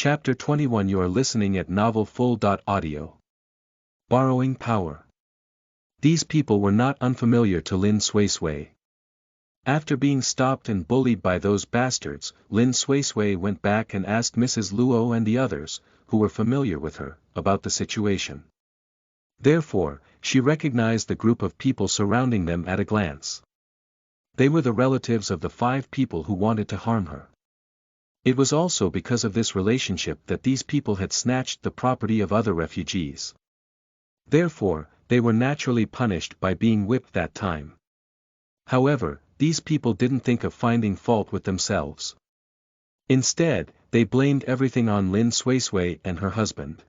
Chapter 21. You are listening at novelfull.audio. Borrowing power. These people were not unfamiliar to Lin Suisui. After being stopped and bullied by those bastards, Lin Suisui went back and asked Mrs. Luo and the others, who were familiar with her, about the situation. Therefore, she recognized the group of people surrounding them at a glance. They were the relatives of the 5 people who wanted to harm her. It was also because of this relationship that these people had snatched the property of other refugees. Therefore, they were naturally punished by being whipped that time. However, these people didn't think of finding fault with themselves. Instead, they blamed everything on Lin Suisui and her husband.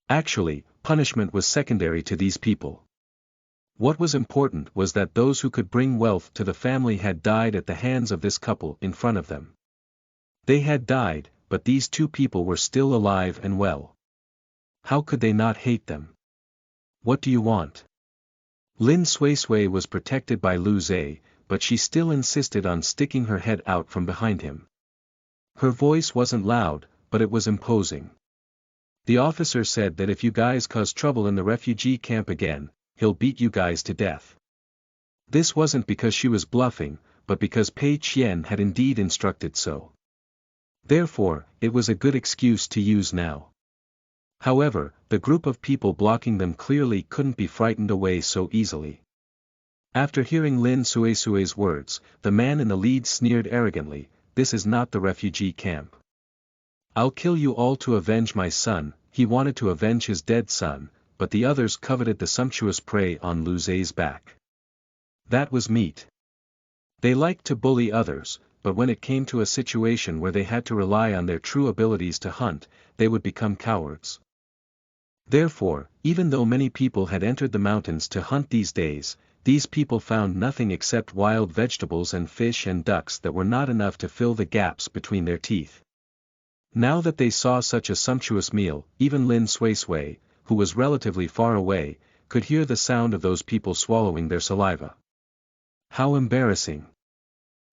Actually, punishment was secondary to these people. What was important was that those who could bring wealth to the family had died at the hands of this couple in front of them. They had died, but these 2 people were still alive and well. How could they not hate them? What do you want? Lin Suisui was protected by Lu Zhe, but she still insisted on sticking her head out from behind him. Her voice wasn't loud, but it was imposing. The officer said that if you guys cause trouble in the refugee camp again, he'll beat you guys to death. This wasn't because she was bluffing, but because Pei Qian had indeed instructed so. Therefore, it was a good excuse to use now. However, the group of people blocking them clearly couldn't be frightened away so easily. After hearing Lin Suisui's words, the man in the lead sneered arrogantly, "This is not the refugee camp. I'll kill you all to avenge my son." He wanted to avenge his dead son, but the others coveted the sumptuous prey on Lu Zhe's back. That was meat. They liked to bully others, but when it came to a situation where they had to rely on their true abilities to hunt, they would become cowards. Therefore, even though many people had entered the mountains to hunt these days, these people found nothing except wild vegetables and fish and ducks that were not enough to fill the gaps between their teeth. Now that they saw such a sumptuous meal, even Lin Suisui, who was relatively far away, could hear the sound of those people swallowing their saliva. How embarrassing!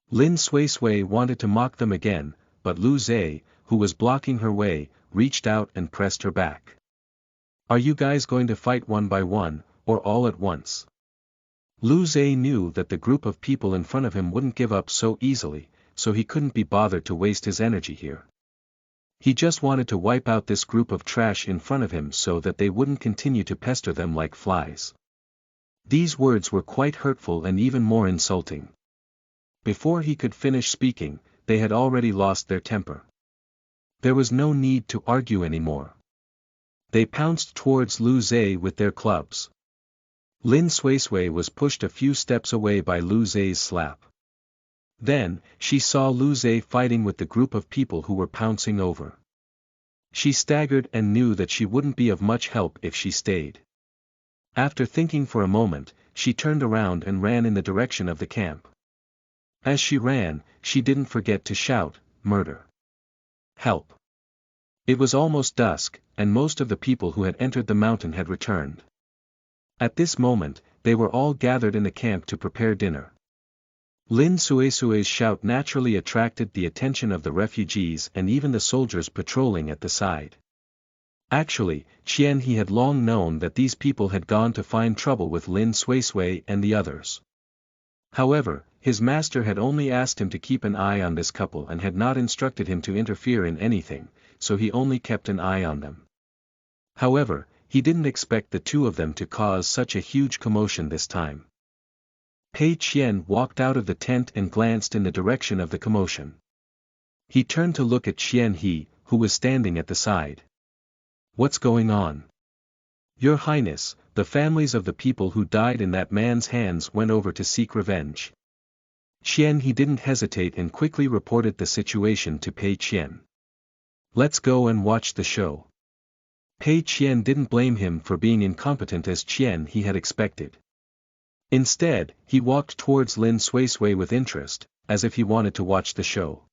Lin Suisui wanted to mock them again, but Lu Zhe, who was blocking her way, reached out and pressed her back. "Are you guys going to fight one by one, or all at once?" Lu Zhe knew that the group of people in front of him wouldn't give up so easily, so he couldn't be bothered to waste his energy here. He just wanted to wipe out this group of trash in front of him so that they wouldn't continue to pester them like flies. These words were quite hurtful and even more insulting. Before he could finish speaking, they had already lost their temper. There was no need to argue anymore. They pounced towards Lu Zhe with their clubs. Lin Suisui was pushed a few steps away by Lu Zhe's slap. Then, she saw Lu Zhe fighting with the group of people who were pouncing over. She staggered and knew that she wouldn't be of much help if she stayed. After thinking for a moment, she turned around and ran in the direction of the camp. As she ran, she didn't forget to shout, "Murder! Help!" It was almost dusk, and most of the people who had entered the mountain had returned. At this moment, they were all gathered in the camp to prepare dinner. Lin Suisui's shout naturally attracted the attention of the refugees and even the soldiers patrolling at the side. Actually, Qian He had long known that these people had gone to find trouble with Lin Suisui and the others. However, his master had only asked him to keep an eye on this couple and had not instructed him to interfere in anything, so he only kept an eye on them. However, he didn't expect the 2 of them to cause such a huge commotion this time. Pei Qian walked out of the tent and glanced in the direction of the commotion. He turned to look at Qian He, who was standing at the side. "What's going on?" "Your Highness, the families of the people who died in that man's hands went over to seek revenge." Qian He didn't hesitate and quickly reported the situation to Pei Qian. "Let's go and watch the show." Pei Qian didn't blame him for being incompetent as Qian He had expected. Instead, he walked towards Lin Suisui with interest, as if he wanted to watch the show.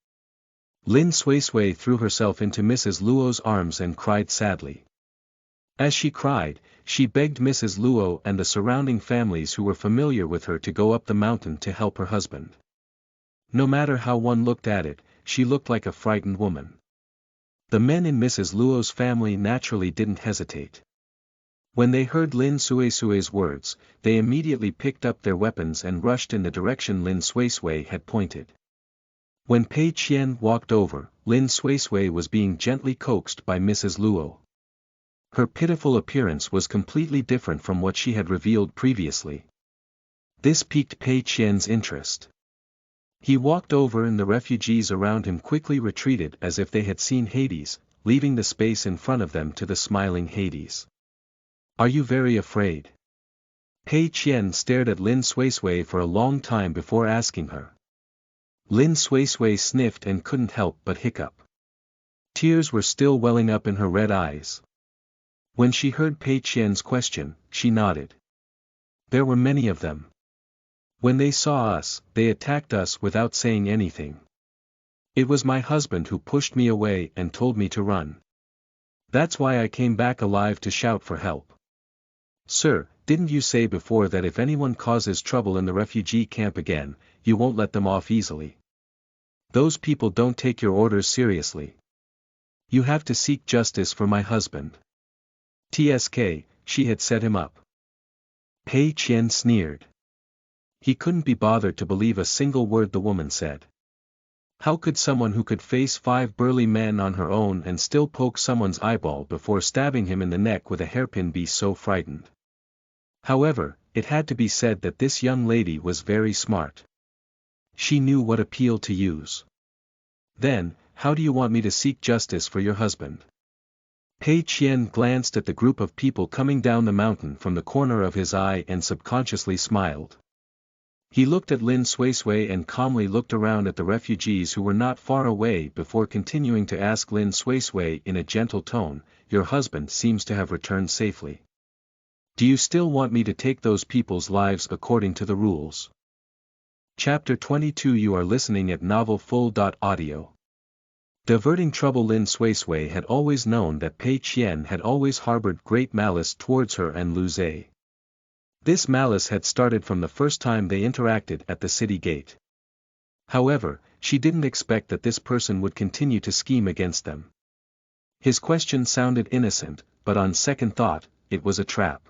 Lin Suisui threw herself into Mrs. Luo's arms and cried sadly. As she cried, she begged Mrs. Luo and the surrounding families who were familiar with her to go up the mountain to help her husband. No matter how one looked at it, she looked like a frightened woman. The men in Mrs. Luo's family naturally didn't hesitate. When they heard Lin Suisui's words, they immediately picked up their weapons and rushed in the direction Lin Suisui had pointed. When Pei Qian walked over, Lin Suisui was being gently coaxed by Mrs. Luo. Her pitiful appearance was completely different from what she had revealed previously. This piqued Pei Qian's interest. He walked over and the refugees around him quickly retreated as if they had seen Hades, leaving the space in front of them to the smiling Hades. Are you very afraid? Pei Qian stared at Lin Suisui for a long time before asking her. Lin Suisui sniffed and couldn't help but hiccup. Tears were still welling up in her red eyes. When she heard Pei Qian's question, she nodded. There were many of them. When they saw us, they attacked us without saying anything. It was my husband who pushed me away and told me to run. That's why I came back alive to shout for help. Sir, didn't you say before that if anyone causes trouble in the refugee camp again, you won't let them off easily? Those people don't take your orders seriously. You have to seek justice for my husband. TSK, she had set him up. Pei Qian sneered. He couldn't be bothered to believe a single word the woman said. How could someone who could face 5 burly men on her own and still poke someone's eyeball before stabbing him in the neck with a hairpin be so frightened? However, it had to be said that this young lady was very smart. She knew what appeal to use. Then, how do you want me to seek justice for your husband? Pei Qian glanced at the group of people coming down the mountain from the corner of his eye and subconsciously smiled. He looked at Lin Suisui and calmly looked around at the refugees who were not far away before continuing to ask Lin Suisui in a gentle tone, your husband seems to have returned safely. Do you still want me to take those people's lives according to the rules? Chapter 22 You are listening at novelfull.audio. Diverting trouble Lin Suisui had always known that Pei Qian had always harbored great malice towards her and Lu Zhe. This malice had started from the first time they interacted at the city gate. However, she didn't expect that this person would continue to scheme against them. His question sounded innocent, but on second thought, it was a trap.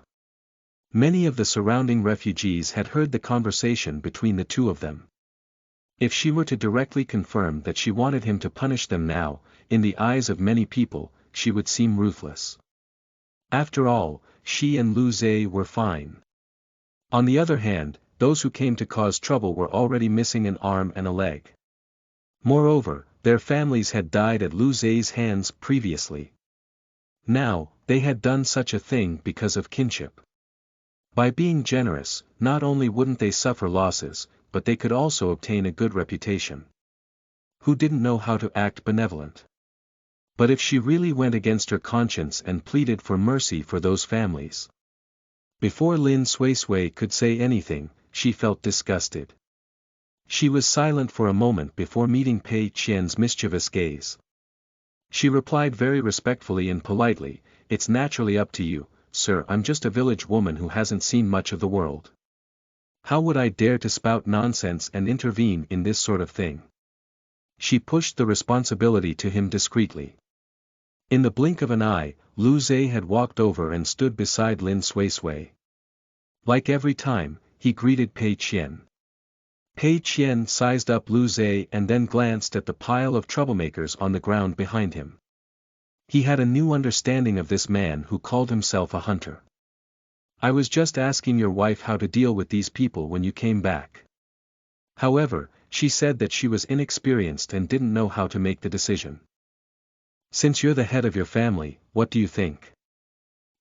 Many of the surrounding refugees had heard the conversation between the two of them. If she were to directly confirm that she wanted him to punish them now, in the eyes of many people, she would seem ruthless. After all, she and Lu Zhe were fine. On the other hand, those who came to cause trouble were already missing an arm and a leg. Moreover, their families had died at Lu Zhe's hands previously. Now, they had done such a thing because of kinship. By being generous, not only wouldn't they suffer losses, but they could also obtain a good reputation. Who didn't know how to act benevolent? But if she really went against her conscience and pleaded for mercy for those families? Before Lin Suisui could say anything, she felt disgusted. She was silent for a moment before meeting Pei Qian's mischievous gaze. She replied very respectfully and politely, it's naturally up to you, sir, I'm just a village woman who hasn't seen much of the world. How would I dare to spout nonsense and intervene in this sort of thing? She pushed the responsibility to him discreetly. In the blink of an eye, Lu Zhe had walked over and stood beside Lin Suisui. Like every time, he greeted Pei Qian. Pei Qian sized up Lu Zhe and then glanced at the pile of troublemakers on the ground behind him. He had a new understanding of this man who called himself a hunter. I was just asking your wife how to deal with these people when you came back. However, she said that she was inexperienced and didn't know how to make the decision. Since you're the head of your family, what do you think?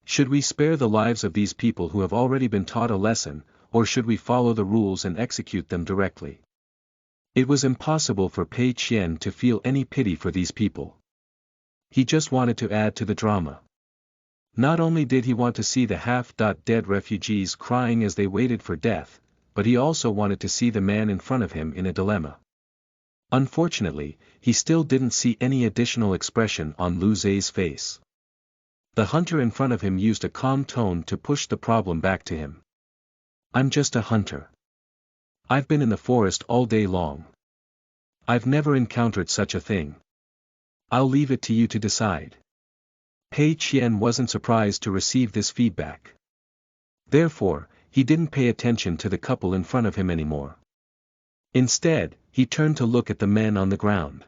Should we spare the lives of these people who have already been taught a lesson, or should we follow the rules and execute them directly? It was impossible for Pei Qian to feel any pity for these people. He just wanted to add to the drama. Not only did he want to see the half-dead refugees crying as they waited for death, but he also wanted to see the man in front of him in a dilemma. Unfortunately, he still didn't see any additional expression on Lu Zhe's face. The hunter in front of him used a calm tone to push the problem back to him. I'm just a hunter. I've been in the forest all day long. I've never encountered such a thing. I'll leave it to you to decide. Pei Qian wasn't surprised to receive this feedback. Therefore, he didn't pay attention to the couple in front of him anymore. Instead, he turned to look at the men on the ground.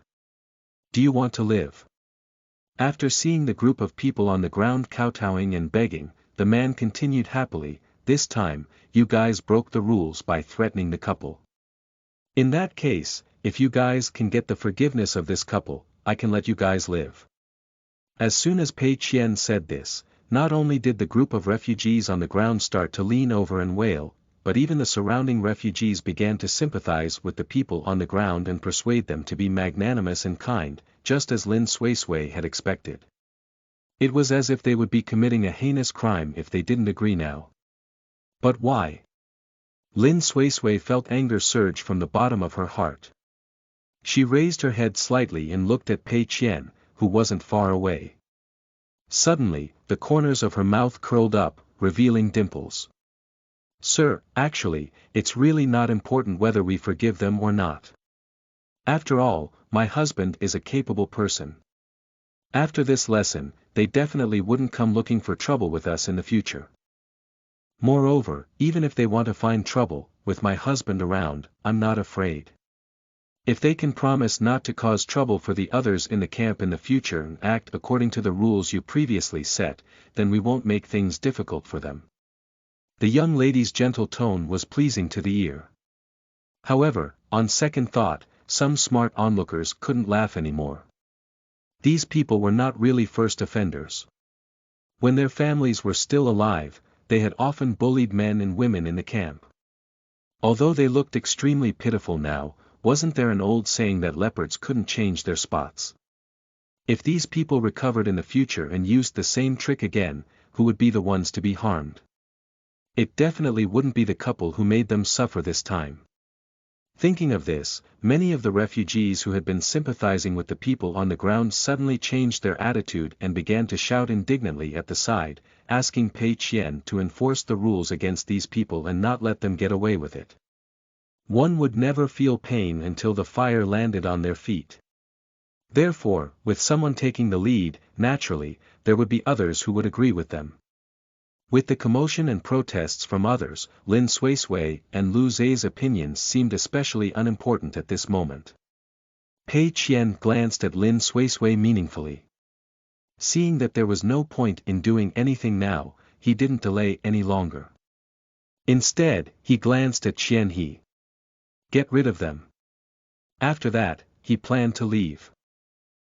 Do you want to live? After seeing the group of people on the ground kowtowing and begging, the man continued happily, this time, you guys broke the rules by threatening the couple. In that case, if you guys can get the forgiveness of this couple, I can let you guys live. As soon as Pei Qian said this, not only did the group of refugees on the ground start to lean over and wail, but even the surrounding refugees began to sympathize with the people on the ground and persuade them to be magnanimous and kind, just as Lin Suisui had expected. It was as if they would be committing a heinous crime if they didn't agree now. But why? Lin Suisui felt anger surge from the bottom of her heart. She raised her head slightly and looked at Pei Qian, who wasn't far away. Suddenly, the corners of her mouth curled up, revealing dimples. Sir, actually, it's really not important whether we forgive them or not. After all, my husband is a capable person. After this lesson, they definitely wouldn't come looking for trouble with us in the future. Moreover, even if they want to find trouble, with my husband around, I'm not afraid. If they can promise not to cause trouble for the others in the camp in the future and act according to the rules you previously set, then we won't make things difficult for them. The young lady's gentle tone was pleasing to the ear. However, on second thought, some smart onlookers couldn't laugh anymore. These people were not really first offenders. When their families were still alive, they had often bullied men and women in the camp. Although they looked extremely pitiful now, wasn't there an old saying that leopards couldn't change their spots? If these people recovered in the future and used the same trick again, who would be the ones to be harmed? It definitely wouldn't be the couple who made them suffer this time. Thinking of this, many of the refugees who had been sympathizing with the people on the ground suddenly changed their attitude and began to shout indignantly at the side, asking Pei Qian to enforce the rules against these people and not let them get away with it. One would never feel pain until the fire landed on their feet. Therefore, with someone taking the lead, naturally, there would be others who would agree with them. With the commotion and protests from others, Lin Suisui and Lu Zai's opinions seemed especially unimportant at this moment. Pei Qian glanced at Lin Suisui meaningfully. Seeing that there was no point in doing anything now, he didn't delay any longer. Instead, he glanced at Qian He. Get rid of them. After that, he planned to leave.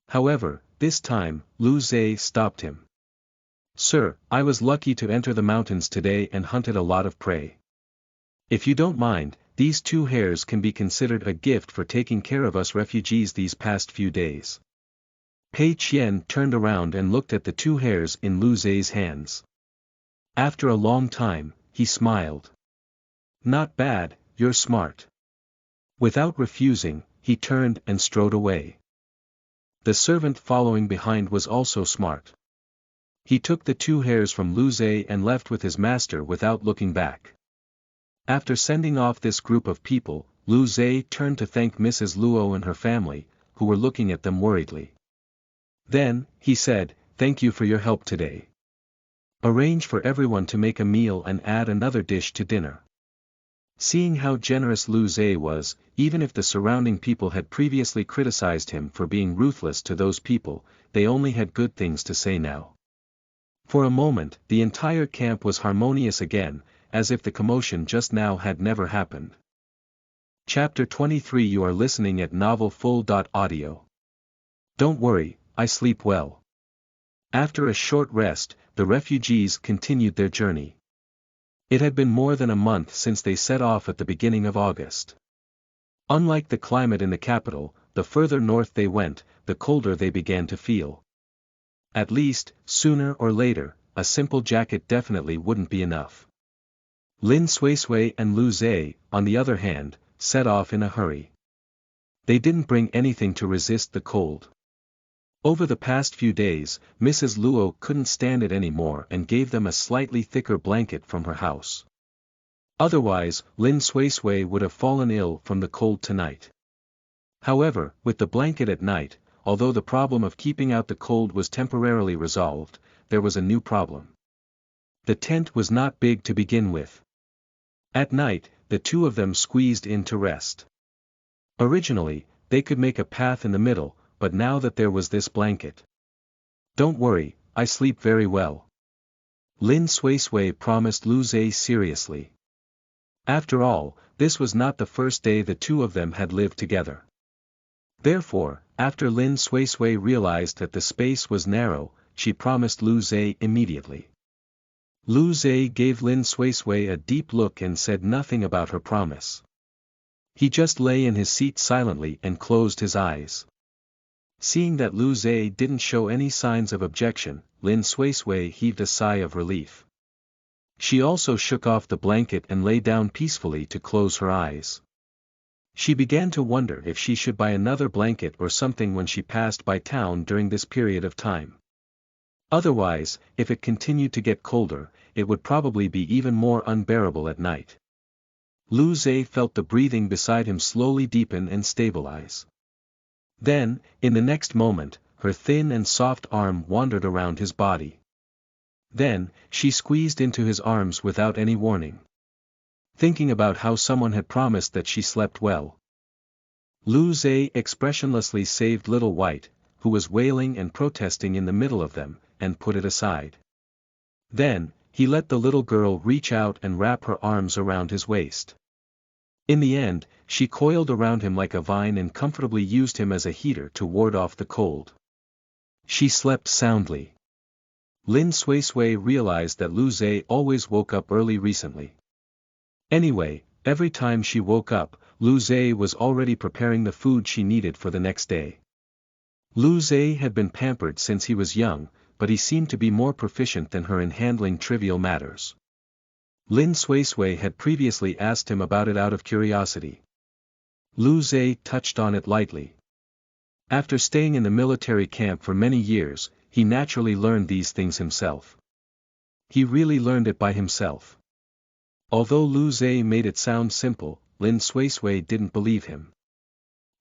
However, this time, Lu Zai stopped him. Sir, I was lucky to enter the mountains today and hunted a lot of prey. If you don't mind, these 2 hares can be considered a gift for taking care of us refugees these past few days. Pei Qian turned around and looked at the 2 hares in Lu Zai's hands. After a long time, he smiled. Not bad, you're smart. Without refusing, he turned and strode away. The servant following behind was also smart. He took the 2 hares from Lu Zai and left with his master without looking back. After sending off this group of people, Lu Zai turned to thank Mrs. Luo and her family, who were looking at them worriedly. Then, he said, thank you for your help today. Arrange for everyone to make a meal and add another dish to dinner. Seeing how generous Lu Zai was, even if the surrounding people had previously criticized him for being ruthless to those people, they only had good things to say now. For a moment, the entire camp was harmonious again, as if the commotion just now had never happened. Chapter 23 You are listening at NovelFull.audio. Don't worry, I sleep well. After a short rest, the refugees continued their journey. It had been more than a month since they set off at the beginning of August. Unlike the climate in the capital, the further north they went, the colder they began to feel. At least, sooner or later, a simple jacket definitely wouldn't be enough. Lin Suisui and Lu Zai, on the other hand, set off in a hurry. They didn't bring anything to resist the cold. Over the past few days, Mrs. Luo couldn't stand it anymore and gave them a slightly thicker blanket from her house. Otherwise, Lin Suisui would have fallen ill from the cold tonight. However, with the blanket at night, although the problem of keeping out the cold was temporarily resolved, there was a new problem. The tent was not big to begin with. At night, the two of them squeezed in to rest. Originally, they could make a path in the middle, but now that there was this blanket. "Don't worry, I sleep very well," Lin Suisui promised Lu Zhe seriously. After all, this was not the first day the two of them had lived together. Therefore, after Lin Suisui realized that the space was narrow, she promised Lu Zhe immediately. Lu Zhe gave Lin Suisui a deep look and said nothing about her promise. He just lay in his seat silently and closed his eyes. Seeing that Lu Zhe didn't show any signs of objection, Lin Suisui heaved a sigh of relief. She also shook off the blanket and lay down peacefully to close her eyes. She began to wonder if she should buy another blanket or something when she passed by town during this period of time. Otherwise, if it continued to get colder, it would probably be even more unbearable at night. Lu Zhe felt the breathing beside him slowly deepen and stabilize. Then, in the next moment, her thin and soft arm wandered around his body. Then, she squeezed into his arms without any warning. Thinking about how someone had promised that she slept well. Lu Zhe expressionlessly saved Little White, who was wailing and protesting in the middle of them, and put it aside. Then, he let the little girl reach out and wrap her arms around his waist. In the end, she coiled around him like a vine and comfortably used him as a heater to ward off the cold. She slept soundly. Lin Suisui realized that Lu Zhe always woke up early recently. Anyway, every time she woke up, Lu Zhe was already preparing the food she needed for the next day. Lu Zhe had been pampered since he was young, but he seemed to be more proficient than her in handling trivial matters. Lin Suisui had previously asked him about it out of curiosity. Lu Zhe touched on it lightly. After staying in the military camp for many years, he naturally learned these things himself. He really learned it by himself. Although Lu Zhe made it sound simple, Lin Suisui didn't believe him.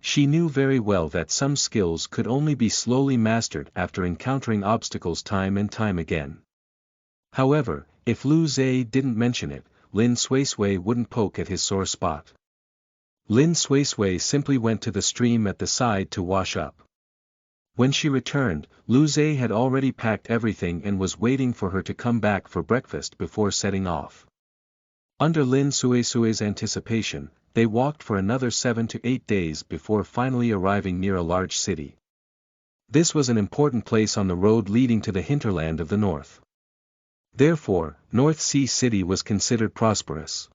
She knew very well that some skills could only be slowly mastered after encountering obstacles time and time again. However, if Lu Zhe didn't mention it, Lin Suisui wouldn't poke at his sore spot. Lin Suisui simply went to the stream at the side to wash up. When she returned, Lu Zhe had already packed everything and was waiting for her to come back for breakfast before setting off. Under Lin Suisui's anticipation, they walked for another 7 to 8 days before finally arriving near a large city. This was an important place on the road leading to the hinterland of the north. Therefore, North Sea City was considered prosperous.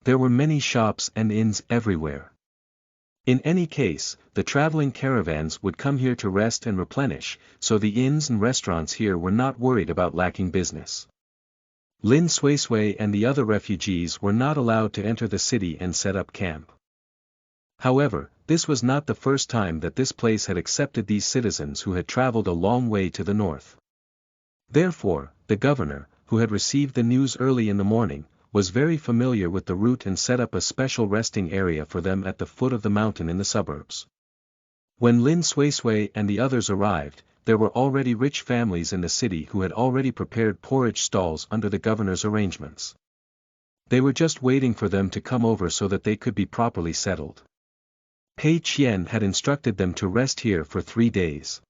There were many shops and inns everywhere. In any case, the traveling caravans would come here to rest and replenish, so the inns and restaurants here were not worried about lacking business. Lin Suisui and the other refugees were not allowed to enter the city and set up camp. However, this was not the first time that this place had accepted these citizens who had traveled a long way to the north. Therefore, the governor, who had received the news early in the morning, was very familiar with the route and set up a special resting area for them at the foot of the mountain in the suburbs. When Lin Suisui and the others arrived, there were already rich families in the city who had already prepared porridge stalls under the governor's arrangements. They were just waiting for them to come over so that they could be properly settled. Pei Qian had instructed them to rest here for 3 days.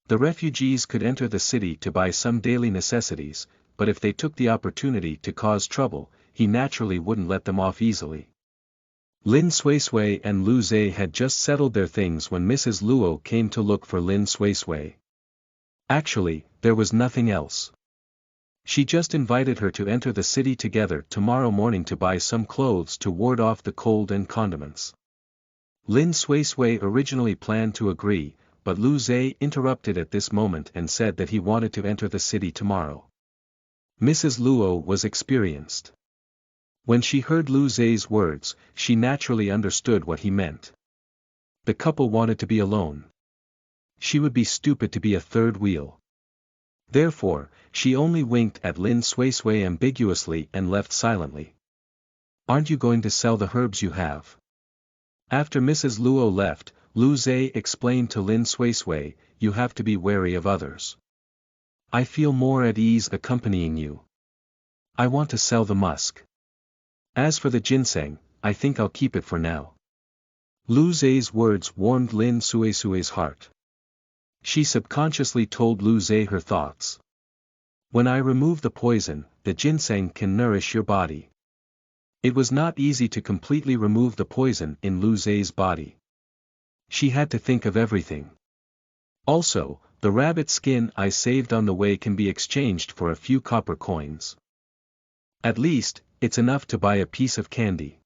The refugees could enter the city to buy some daily necessities, but if they took the opportunity to cause trouble, he naturally wouldn't let them off easily. Lin Suisui and Lu Zhe had just settled their things when Mrs. Luo came to look for Lin Suisui. Actually, there was nothing else. She just invited her to enter the city together tomorrow morning to buy some clothes to ward off the cold and condiments. Lin Suisui originally planned to agree, but Lu Zhe interrupted at this moment and said that he wanted to enter the city tomorrow. Mrs. Luo was experienced. When she heard Lu Zhe's words, she naturally understood what he meant. The couple wanted to be alone. She would be stupid to be a third wheel. Therefore, she only winked at Lin Suisui ambiguously and left silently. "Aren't you going to sell the herbs you have?" After Mrs. Luo left, Lu Zhe explained to Lin Suisui, you have to be wary of others. I feel more at ease accompanying you. I want to sell the musk. As for the ginseng, I think I'll keep it for now. Lu Zhe's words warmed Lin Suisui's heart. She subconsciously told Lu Zhe her thoughts. When I remove the poison, the ginseng can nourish your body. It was not easy to completely remove the poison in Lu Zhe's body. She had to think of everything. Also, the rabbit skin I saved on the way can be exchanged for a few copper coins. At least, it's enough to buy a piece of candy.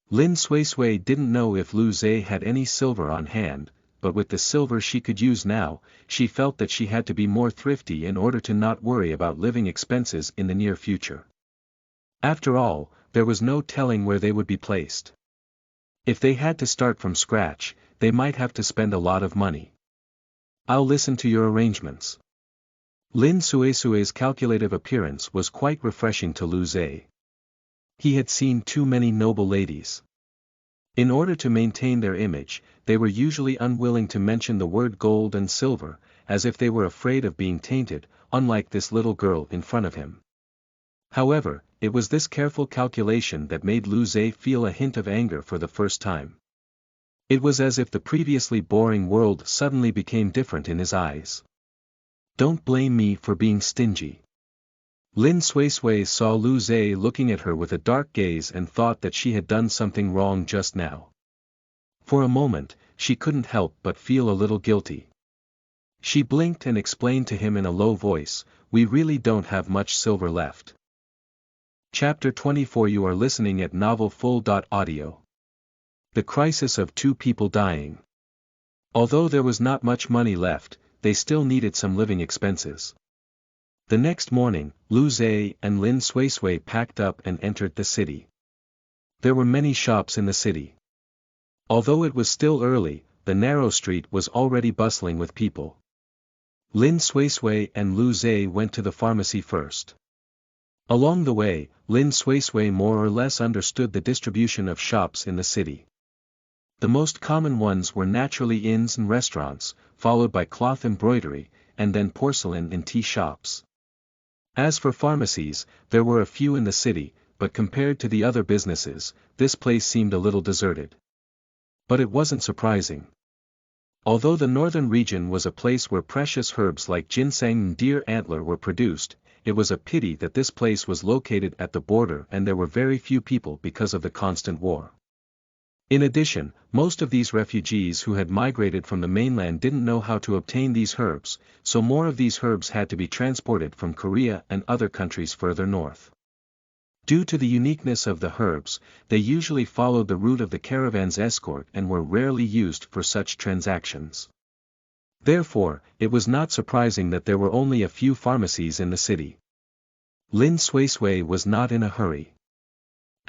Lin Suisui didn't know if Lu Zhe had any silver on hand, but with the silver she could use now, she felt that she had to be more thrifty in order to not worry about living expenses in the near future. After all, there was no telling where they would be placed. If they had to start from scratch, they might have to spend a lot of money. I'll listen to your arrangements. Lin Suisui's calculative appearance was quite refreshing to Lu Zhe. He had seen too many noble ladies. In order to maintain their image, they were usually unwilling to mention the word gold and silver, as if they were afraid of being tainted, unlike this little girl in front of him. However, it was this careful calculation that made Lu Zhe feel a hint of anger for the first time. It was as if the previously boring world suddenly became different in his eyes. Don't blame me for being stingy. Lin Suisui saw Lu Zhe looking at her with a dark gaze and thought that she had done something wrong just now. For a moment, she couldn't help but feel a little guilty. She blinked and explained to him in a low voice, we really don't have much silver left. Chapter 24 You are listening at novelfull.audio. The crisis of two people dying. Although there was not much money left, they still needed some living expenses. The next morning, Lu Zhe and Lin Suisui packed up and entered the city. There were many shops in the city. Although it was still early, the narrow street was already bustling with people. Lin Suisui and Lu Zhe went to the pharmacy first. Along the way, Lin Suisui more or less understood the distribution of shops in the city. The most common ones were naturally inns and restaurants, followed by cloth embroidery, and then porcelain and tea shops. As for pharmacies, there were a few in the city, but compared to the other businesses, this place seemed a little deserted. But it wasn't surprising. Although the northern region was a place where precious herbs like ginseng and deer antler were produced, it was a pity that this place was located at the border and there were very few people because of the constant war. In addition, most of these refugees who had migrated from the mainland didn't know how to obtain these herbs, so more of these herbs had to be transported from Korea and other countries further north. Due to the uniqueness of the herbs, they usually followed the route of the caravan's escort and were rarely used for such transactions. Therefore, it was not surprising that there were only a few pharmacies in the city. Lin Suisui was not in a hurry.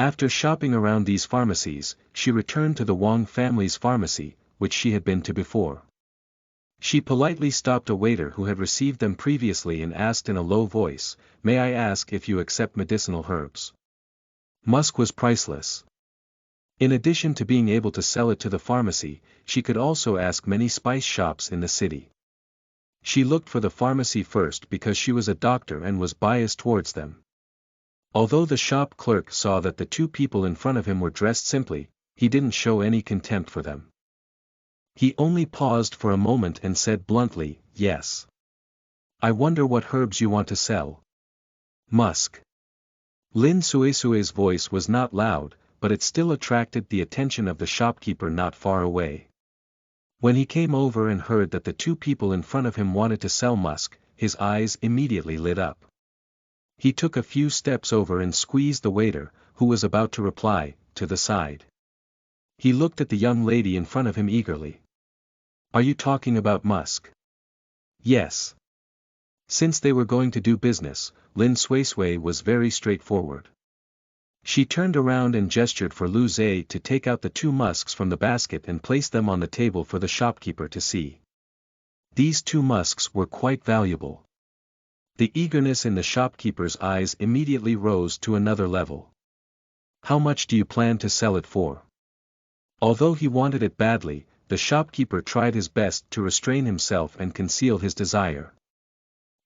After shopping around these pharmacies, she returned to the Wang family's pharmacy, which she had been to before. She politely stopped a waiter who had received them previously and asked in a low voice, "May I ask if you accept medicinal herbs?" Musk was priceless. In addition to being able to sell it to the pharmacy, she could also ask many spice shops in the city. She looked for the pharmacy first because she was a doctor and was biased towards them. Although the shop clerk saw that the two people in front of him were dressed simply, he didn't show any contempt for them. He only paused for a moment and said bluntly, "Yes. I wonder what herbs you want to sell." Musk. Lin Suisui's voice was not loud, but it still attracted the attention of the shopkeeper not far away. When he came over and heard that the two people in front of him wanted to sell musk, his eyes immediately lit up. He took a few steps over and squeezed the waiter, who was about to reply, to the side. He looked at the young lady in front of him eagerly. "Are you talking about musk?" "Yes." Since they were going to do business, Lin Suisui was very straightforward. She turned around and gestured for Lu Zhe to take out the two musks from the basket and place them on the table for the shopkeeper to see. These two musks were quite valuable. The eagerness in the shopkeeper's eyes immediately rose to another level. "How much do you plan to sell it for?" Although he wanted it badly, the shopkeeper tried his best to restrain himself and conceal his desire.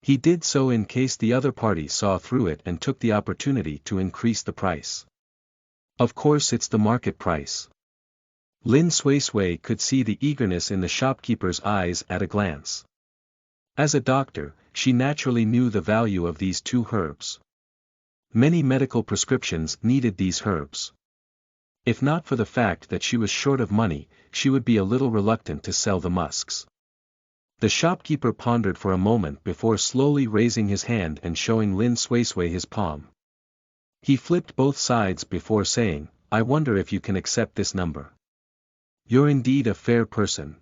He did so in case the other party saw through it and took the opportunity to increase the price. Of course, it's the market price. Lin Suisui could see the eagerness in the shopkeeper's eyes at a glance. As a doctor, she naturally knew the value of these two herbs. Many medical prescriptions needed these herbs. If not for the fact that she was short of money, she would be a little reluctant to sell the musks. The shopkeeper pondered for a moment before slowly raising his hand and showing Lin Suisui his palm. He flipped both sides before saying, "I wonder if you can accept this number. You're indeed a fair person."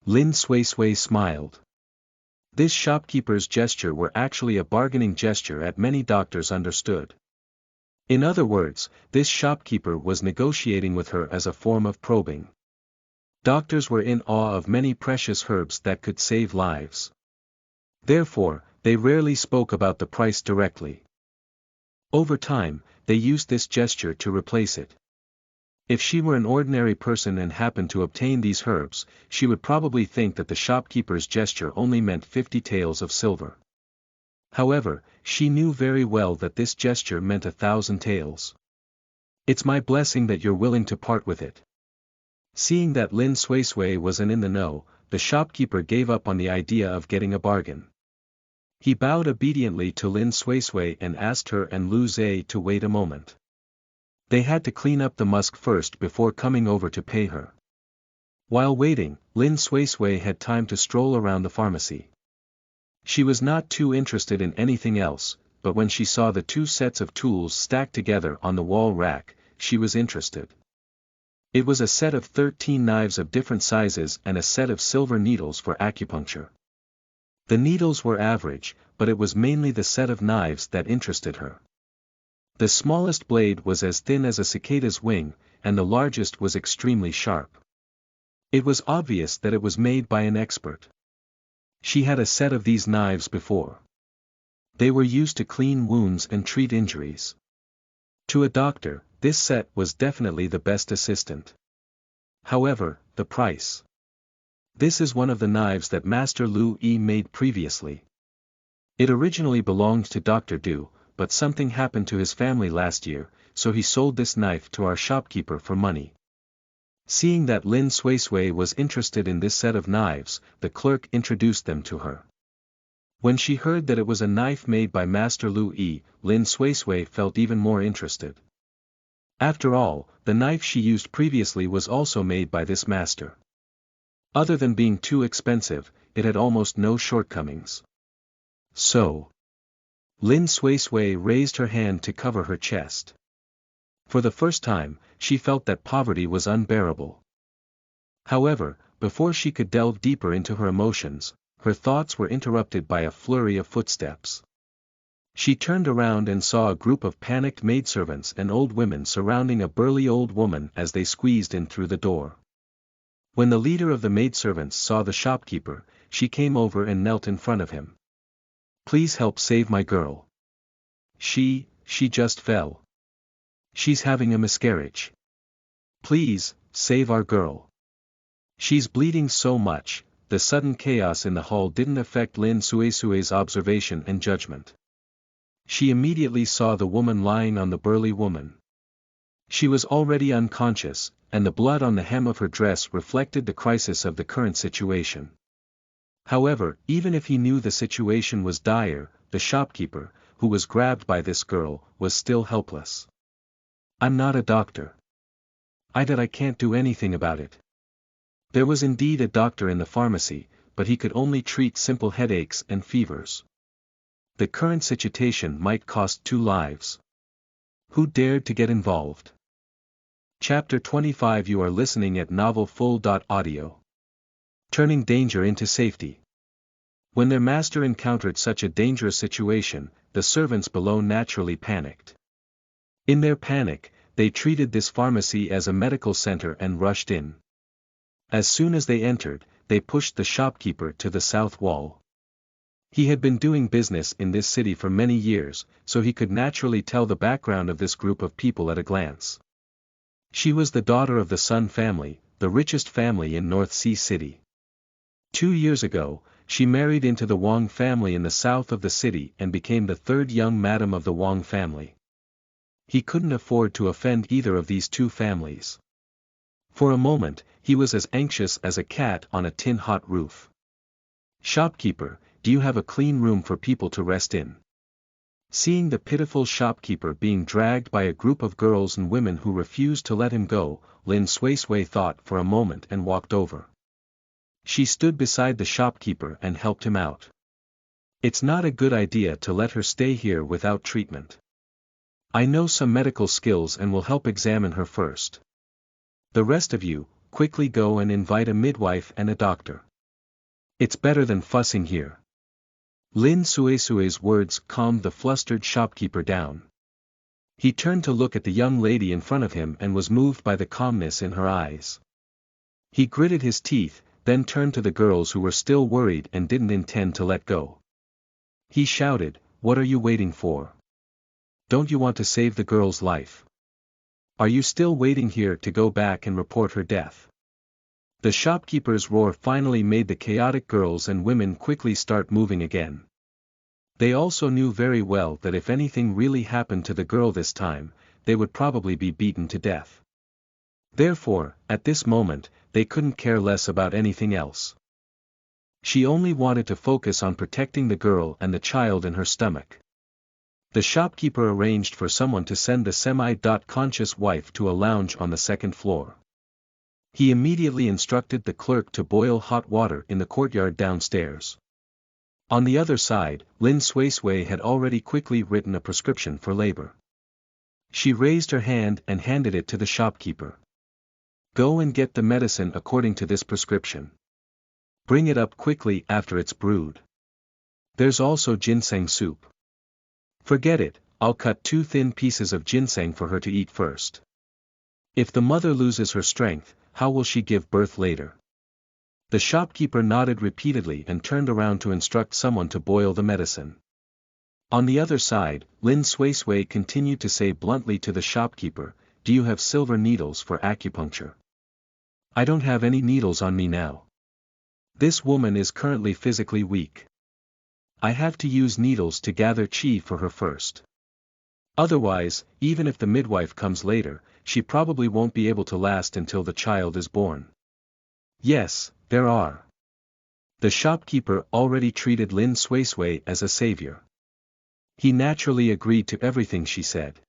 Lin Suisui smiled. This shopkeeper's gesture were actually a bargaining gesture as many doctors understood. In other words, this shopkeeper was negotiating with her as a form of probing. Doctors were in awe of many precious herbs that could save lives. Therefore, they rarely spoke about the price directly. Over time, they used this gesture to replace it. If she were an ordinary person and happened to obtain these herbs, she would probably think that the shopkeeper's gesture only meant 50 taels of silver. However, she knew very well that this gesture meant 1,000 taels. "It's my blessing that you're willing to part with it." Seeing that Lin Suisui wasn't in the know, the shopkeeper gave up on the idea of getting a bargain. He bowed obediently to Lin Suisui and asked her and Lu Zhe to wait a moment. They had to clean up the musk first before coming over to pay her. While waiting, Lin Suisui had time to stroll around the pharmacy. She was not too interested in anything else, but when she saw the two sets of tools stacked together on the wall rack, she was interested. It was a set of 13 knives of different sizes and a set of silver needles for acupuncture. The needles were average, but it was mainly the set of knives that interested her. The smallest blade was as thin as a cicada's wing, and the largest was extremely sharp. It was obvious that it was made by an expert. She had a set of these knives before. They were used to clean wounds and treat injuries. To a doctor, this set was definitely the best assistant. However, the price. This is one of the knives that Master Lu Yi made previously. It originally belonged to Dr. Du, but something happened to his family last year, so he sold this knife to our shopkeeper for money. Seeing that Lin Suisui was interested in this set of knives, the clerk introduced them to her. When she heard that it was a knife made by Master Lu Yi, Lin Suisui felt even more interested. After all, the knife she used previously was also made by this master. Other than being too expensive, it had almost no shortcomings. So, Lin Suisui raised her hand to cover her chest. For the first time, she felt that poverty was unbearable. However, before she could delve deeper into her emotions, her thoughts were interrupted by a flurry of footsteps. She turned around and saw a group of panicked maidservants and old women surrounding a burly old woman as they squeezed in through the door. When the leader of the maidservants saw the shopkeeper, she came over and knelt in front of him. "Please help save my girl. She just fell. She's having a miscarriage. Please, save our girl. She's bleeding so much." The sudden chaos in the hall didn't affect Lin Suisui's observation and judgment. She immediately saw the woman lying on the burly woman. She was already unconscious, and the blood on the hem of her dress reflected the crisis of the current situation. However, even if he knew the situation was dire, the shopkeeper, who was grabbed by this girl, was still helpless. "I'm not a doctor. I can't do anything about it." There was indeed a doctor in the pharmacy, but he could only treat simple headaches and fevers. The current situation might cost 2 lives. Who dared to get involved? Chapter 25. You are listening at novelfull.audio. Turning danger into safety. When their master encountered such a dangerous situation, the servants below naturally panicked. In their panic, they treated this pharmacy as a medical center and rushed in. As soon as they entered, they pushed the shopkeeper to the south wall. He had been doing business in this city for many years, so he could naturally tell the background of this group of people at a glance. She was the daughter of the Sun family, the richest family in North Sea City. 2 years ago, she married into the Wang family in the south of the city and became the third young madam of the Wang family. He couldn't afford to offend either of these two families. For a moment, he was as anxious as a cat on a tin-hot roof. "Shopkeeper, do you have a clean room for people to rest in?" Seeing the pitiful shopkeeper being dragged by a group of girls and women who refused to let him go, Lin Suisui thought for a moment and walked over. She stood beside the shopkeeper and helped him out. "It's not a good idea to let her stay here without treatment. I know some medical skills and will help examine her first. The rest of you, quickly go and invite a midwife and a doctor. It's better than fussing here." Lin Suisui's words calmed the flustered shopkeeper down. He turned to look at the young lady in front of him and was moved by the calmness in her eyes. He gritted his teeth, then turned to the girls who were still worried and didn't intend to let go. He shouted, "What are you waiting for? Don't you want to save the girl's life? Are you still waiting here to go back and report her death?" The shopkeeper's roar finally made the chaotic girls and women quickly start moving again. They also knew very well that if anything really happened to the girl this time, they would probably be beaten to death. Therefore, at this moment, they couldn't care less about anything else. She only wanted to focus on protecting the girl and the child in her stomach. The shopkeeper arranged for someone to send the semi-conscious wife to a lounge on the second floor. He immediately instructed the clerk to boil hot water in the courtyard downstairs. On the other side, Lin Suisui had already quickly written a prescription for labor. She raised her hand and handed it to the shopkeeper. "Go and get the medicine according to this prescription. Bring it up quickly after it's brewed. There's also ginseng soup. Forget it, I'll cut 2 thin pieces of ginseng for her to eat first. If the mother loses her strength, how will she give birth later?" The shopkeeper nodded repeatedly and turned around to instruct someone to boil the medicine. On the other side, Lin Suisui continued to say bluntly to the shopkeeper, "Do you have silver needles for acupuncture? I don't have any needles on me now. This woman is currently physically weak. I have to use needles to gather qi for her first. Otherwise, even if the midwife comes later, she probably won't be able to last until the child is born." Yes, there are. The shopkeeper already treated Lin Suisui as a savior. He naturally agreed to everything she said.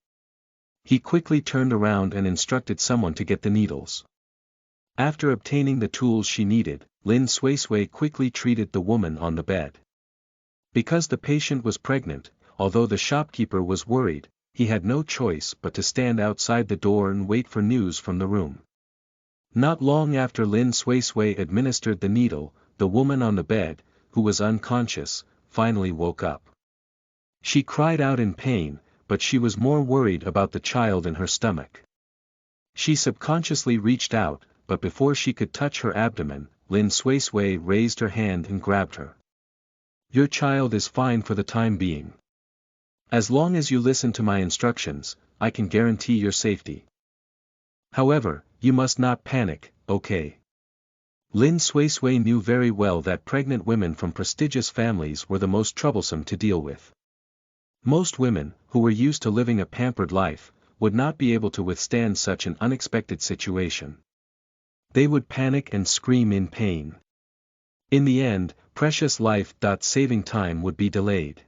He quickly turned around and instructed someone to get the needles. After obtaining the tools she needed, Lin Suisui quickly treated the woman on the bed. Because the patient was pregnant, although the shopkeeper was worried, he had no choice but to stand outside the door and wait for news from the room. Not long after Lin Suisui administered the needle, the woman on the bed, who was unconscious, finally woke up. She cried out in pain, but she was more worried about the child in her stomach. She subconsciously reached out, but before she could touch her abdomen, Lin Suisui raised her hand and grabbed her. "Your child is fine for the time being. As long as you listen to my instructions, I can guarantee your safety. However, you must not panic, okay?" Lin Suisui knew very well that pregnant women from prestigious families were the most troublesome to deal with. Most women, who were used to living a pampered life, would not be able to withstand such an unexpected situation. They would panic and scream in pain. In the end, precious life-saving time would be delayed.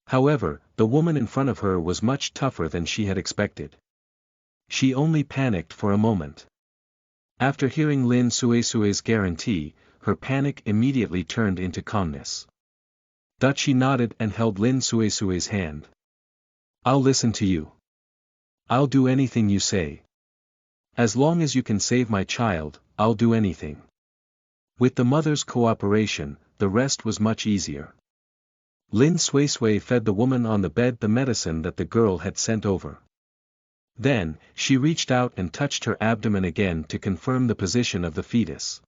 However, the woman in front of her was much tougher than she had expected. She only panicked for a moment. After hearing Lin Suisui's guarantee, her panic immediately turned into calmness. She nodded and held Lin Suisui's hand. "I'll listen to you. I'll do anything you say. As long as you can save my child, I'll do anything." With the mother's cooperation, the rest was much easier. Lin Suisui fed the woman on the bed the medicine that the girl had sent over. Then, she reached out and touched her abdomen again to confirm the position of the fetus.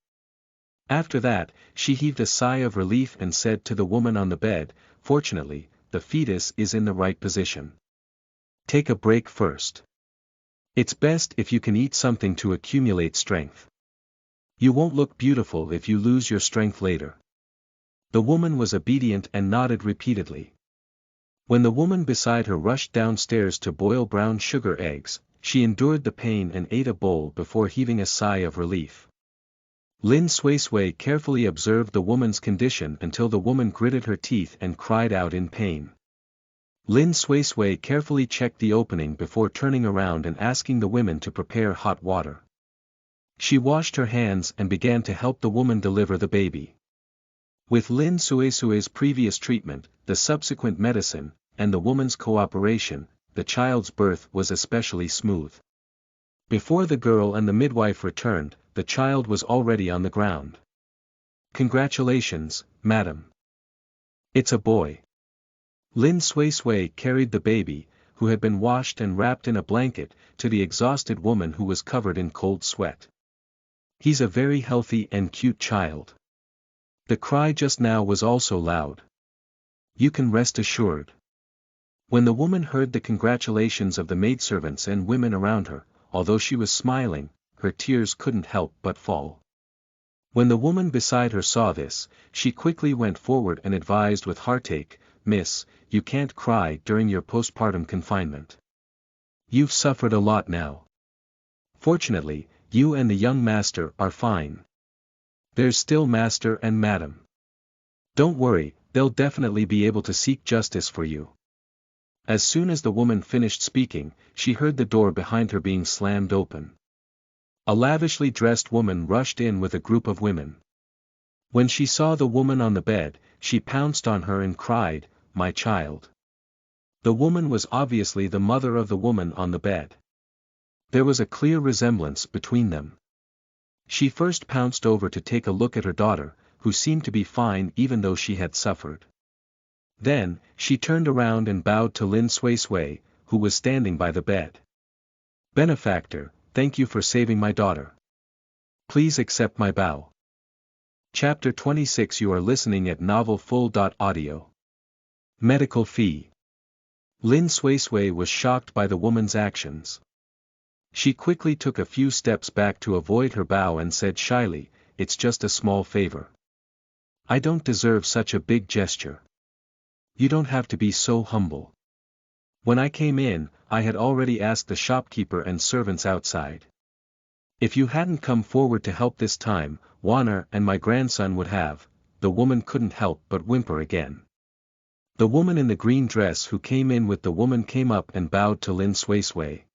After that, she heaved a sigh of relief and said to the woman on the bed, "Fortunately, the fetus is in the right position. Take a break first. It's best if you can eat something to accumulate strength." You won't look beautiful if you lose your strength later. The woman was obedient and nodded repeatedly. When the woman beside her rushed downstairs to boil brown sugar eggs, she endured the pain and ate a bowl before heaving a sigh of relief. Lin Suisui carefully observed the woman's condition until the woman gritted her teeth and cried out in pain. Lin Suisui carefully checked the opening before turning around and asking the women to prepare hot water. She washed her hands and began to help the woman deliver the baby. With Lin Suisui's previous treatment, the subsequent medicine, and the woman's cooperation, the child's birth was especially smooth. Before the girl and the midwife returned, the child was already on the ground. "Congratulations, madam. It's a boy." Lin Suisui carried the baby, who had been washed and wrapped in a blanket, to the exhausted woman who was covered in cold sweat. "He's a very healthy and cute child. The cry just now was also loud. You can rest assured." When the woman heard the congratulations of the maidservants and women around her, although she was smiling, her tears couldn't help but fall. When the woman beside her saw this, she quickly went forward and advised with heartache, "Miss, you can't cry during your postpartum confinement. You've suffered a lot now. Fortunately, you and the young master are fine. There's still master and madam. Don't worry, they'll definitely be able to seek justice for you." As soon as the woman finished speaking, she heard the door behind her being slammed open. A lavishly dressed woman rushed in with a group of women. When she saw the woman on the bed, she pounced on her and cried, "My child." The woman was obviously the mother of the woman on the bed. There was a clear resemblance between them. She first pounced over to take a look at her daughter, who seemed to be fine even though she had suffered. Then, she turned around and bowed to Lin Suisui, who was standing by the bed. "Benefactor, thank you for saving my daughter. Please accept my bow." Chapter 26. You are listening at novelfull.audio. Medical fee. Lin Suisui was shocked by the woman's actions. She quickly took a few steps back to avoid her bow and said shyly, "It's just a small favor. I don't deserve such a big gesture. You don't have to be so humble. When I came in, I had already asked the shopkeeper and servants outside. If you hadn't come forward to help this time, Warner and my grandson would have." The woman couldn't help but whimper again. The woman in the green dress who came in with the woman came up and bowed to Lin Suisui.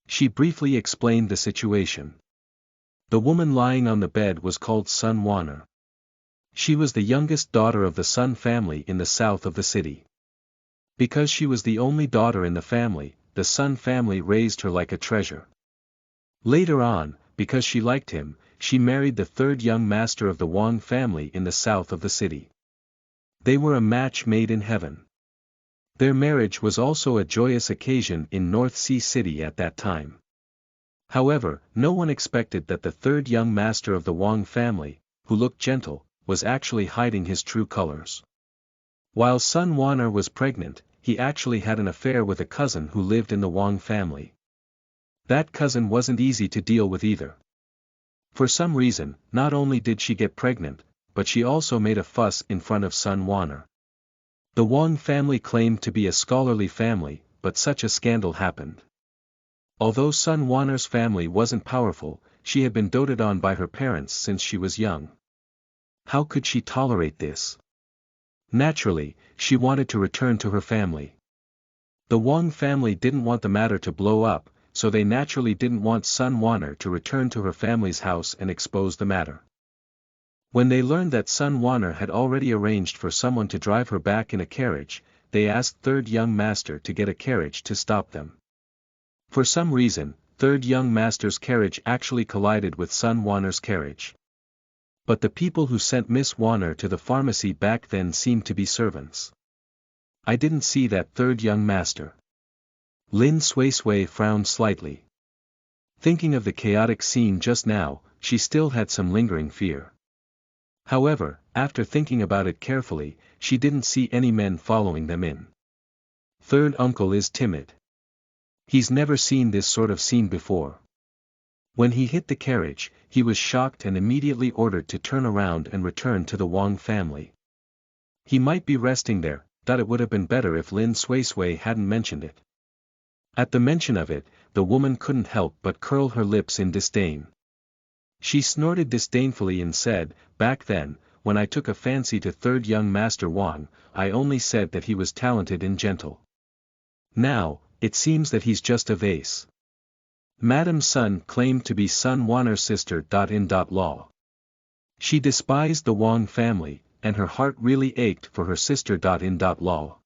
She briefly explained the situation. The woman lying on the bed was called Sun Warner. She was the youngest daughter of the Sun family in the south of the city. Because she was the only daughter in the family, the Sun family raised her like a treasure. Later on, because she liked him, she married the third young master of the Wang family in the south of the city. They were a match made in heaven. Their marriage was also a joyous occasion in North Sea City at that time. However, no one expected that the third young master of the Wang family, who looked gentle, was actually hiding his true colors. While Sun Warner was pregnant, he actually had an affair with a cousin who lived in the Wang family. That cousin wasn't easy to deal with either. For some reason, not only did she get pregnant, but she also made a fuss in front of Sun Warner. The Wang family claimed to be a scholarly family, but such a scandal happened. Although Sun Warner's family wasn't powerful, she had been doted on by her parents since she was young. How could she tolerate this? Naturally, she wanted to return to her family. The Wang family didn't want the matter to blow up, so they naturally didn't want Sun Warner to return to her family's house and expose the matter. When they learned that Sun Warner had already arranged for someone to drive her back in a carriage, they asked third young master to get a carriage to stop them. For some reason, third young master's carriage actually collided with Sun Warner's carriage. But the people who sent Miss Warner to the pharmacy back then seemed to be servants. I didn't see that third young master. Lin Suisui frowned slightly. Thinking of the chaotic scene just now, she still had some lingering fear. However, after thinking about it carefully, she didn't see any men following them in. Third uncle is timid. He's never seen this sort of scene before. When he hit the carriage, he was shocked and immediately ordered to turn around and return to the Wang family. He might be resting there, thought it would have been better if Lin Suisui hadn't mentioned it. At the mention of it, the woman couldn't help but curl her lips in disdain. She snorted disdainfully and said, "Back then, when I took a fancy to third young master Wang, I only said that he was talented and gentle. Now, it seems that he's just a vase." Madame Sun claimed to be Sun Wanner's sister. In law. She despised the Wang family, and her heart really ached for her sister. In law.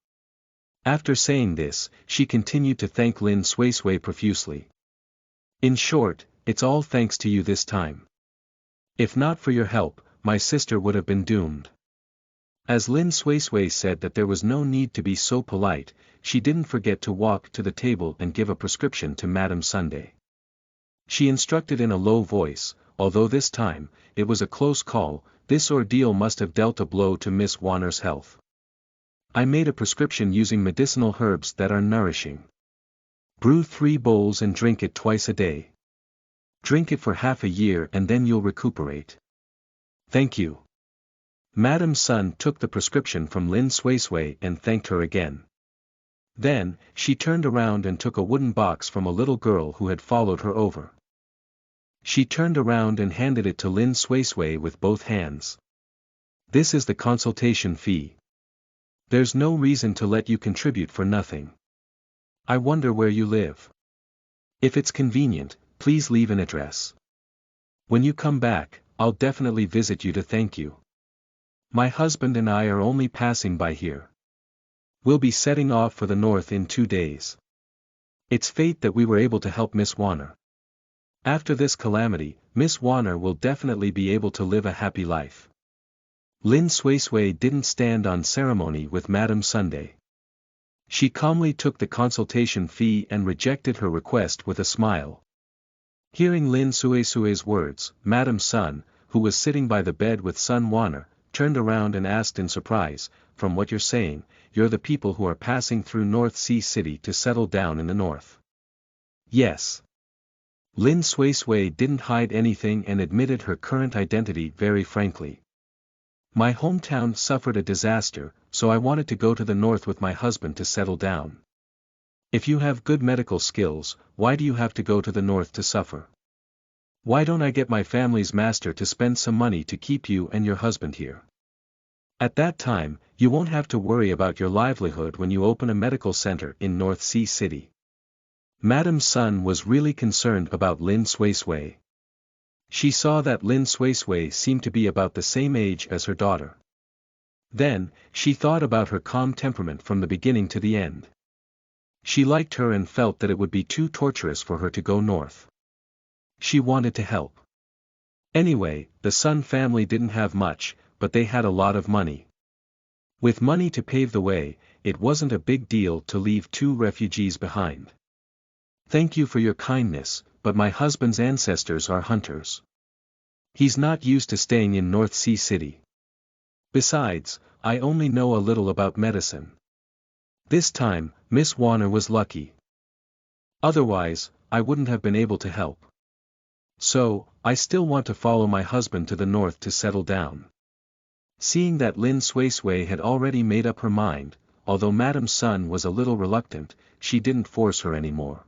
After saying this, she continued to thank Lin Suisui profusely. "In short, it's all thanks to you this time. If not for your help, my sister would have been doomed." As Lin Suisui said that there was no need to be so polite, she didn't forget to walk to the table and give a prescription to Madame Sunday. She instructed in a low voice, although this time, it was a close call, this ordeal must have dealt a blow to Miss Wanner's health. "I made a prescription using medicinal herbs that are nourishing. Brew 3 bowls and drink it twice a day. Drink it for half a year and then you'll recuperate." "Thank you." Madame Sun took the prescription from Lin Suisui and thanked her again. Then, she turned around and took a wooden box from a little girl who had followed her over. She turned around and handed it to Lin Suisui with both hands. "This is the consultation fee. There's no reason to let you contribute for nothing. I wonder where you live. If it's convenient, please leave an address. When you come back, I'll definitely visit you to thank you. My husband and I are only passing by here. We'll be setting off for the north in 2 days. It's fate that we were able to help Miss Wanner. After this calamity, Miss Wanner will definitely be able to live a happy life." Lin Suisui didn't stand on ceremony with Madame Sunday. She calmly took the consultation fee and rejected her request with a smile. Hearing Lin Suisui's words, Madame Sun, who was sitting by the bed with Sun Wanner, turned around and asked in surprise, "From what you're saying, you're the people who are passing through North Sea City to settle down in the north?" "Yes." Lin Suisui didn't hide anything and admitted her current identity very frankly. "My hometown suffered a disaster, so I wanted to go to the north with my husband to settle down. If you have good medical skills, why do you have to go to the north to suffer? Why don't I get my family's master to spend some money to keep you and your husband here? At that time, you won't have to worry about your livelihood when you open a medical center in North Sea City." Madame Sun was really concerned about Lin Suisui. She saw that Lin Suisui seemed to be about the same age as her daughter. Then, she thought about her calm temperament from the beginning to the end. She liked her and felt that it would be too torturous for her to go north. She wanted to help. Anyway, the Sun family didn't have much, but they had a lot of money. With money to pave the way, it wasn't a big deal to leave 2 refugees behind. "Thank you for your kindness, but my husband's ancestors are hunters. He's not used to staying in North Sea City. Besides, I only know a little about medicine." This time, Miss Wanner was lucky. Otherwise, I wouldn't have been able to help. So, I still want to follow my husband to the north to settle down. Seeing that Lin Suisui had already made up her mind, although Madame Sun was a little reluctant, she didn't force her anymore.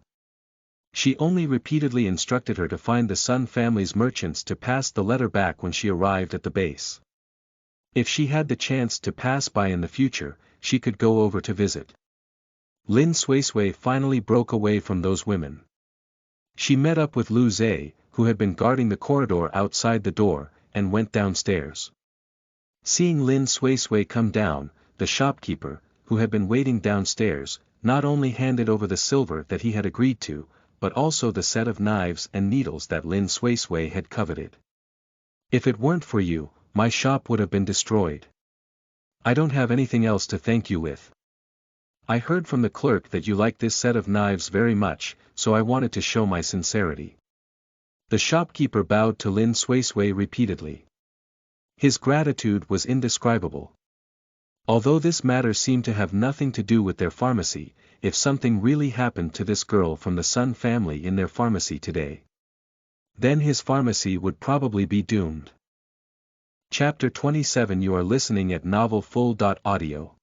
She only repeatedly instructed her to find the Sun family's merchants to pass the letter back when she arrived at the base. If she had the chance to pass by in the future, she could go over to visit. Lin Suisui finally broke away from those women. She met up with Lu Zhe, who had been guarding the corridor outside the door, and went downstairs. Seeing Lin Suisui come down, the shopkeeper, who had been waiting downstairs, not only handed over the silver that he had agreed to, but also the set of knives and needles that Lin Suisui had coveted. "If it weren't for you, my shop would have been destroyed. I don't have anything else to thank you with. I heard from the clerk that you like this set of knives very much, so I wanted to show my sincerity." The shopkeeper bowed to Lin Suisui repeatedly. His gratitude was indescribable. Although this matter seemed to have nothing to do with their pharmacy, if something really happened to this girl from the Sun family in their pharmacy today, Then his pharmacy would probably be doomed. Chapter 27. You are listening at NovelFull.audio.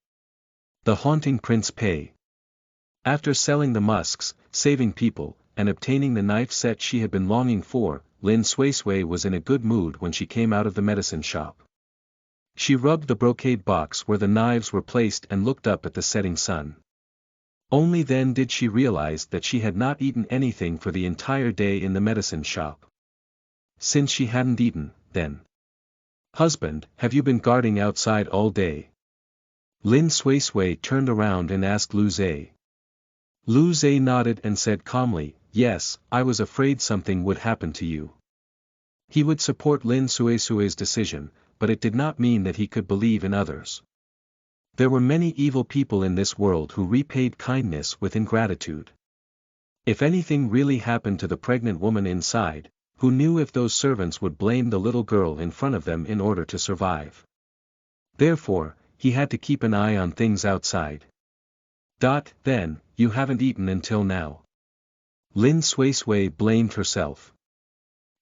The Haunting Prince Pei. After selling the musks, saving people, and obtaining the knife set she had been longing for, Lin Suisui was in a good mood when she came out of the medicine shop. She rubbed the brocade box where the knives were placed and looked up at the setting sun. Only then did she realize that she had not eaten anything for the entire day in the medicine shop. Since she hadn't eaten, then. "Husband, have you been guarding outside all day?" Lin Suisui turned around and asked Lu Zhe. Lu Zhe nodded and said calmly, "Yes, I was afraid something would happen to you." He would support Lin Suisui's decision, but it did not mean that he could believe in others. There were many evil people in this world who repaid kindness with ingratitude. If anything really happened to the pregnant woman inside, who knew if those servants would blame the little girl in front of them in order to survive? Therefore, he had to keep an eye on things outside. Then, you haven't eaten until now. Lin Suisui blamed herself.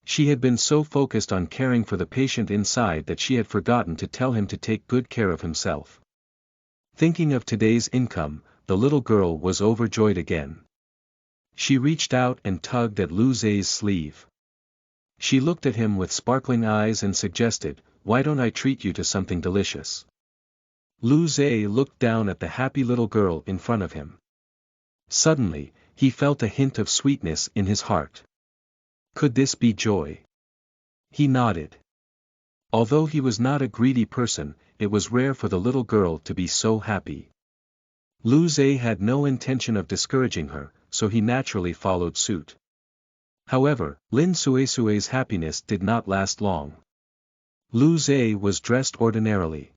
She had been so focused on caring for the patient inside that she had forgotten to tell him to take good care of himself. Thinking of today's income, the little girl was overjoyed again. She reached out and tugged at Lu Zhe's sleeve. She looked at him with sparkling eyes and suggested, "Why don't I treat you to something delicious?" Lu Zhe looked down at the happy little girl in front of him. Suddenly, he felt a hint of sweetness in his heart. Could this be joy? He nodded. Although he was not a greedy person, it was rare for the little girl to be so happy. Lu Zhe had no intention of discouraging her, so he naturally followed suit. However, Lin Suisui's happiness did not last long. Lu Zhe was dressed ordinarily.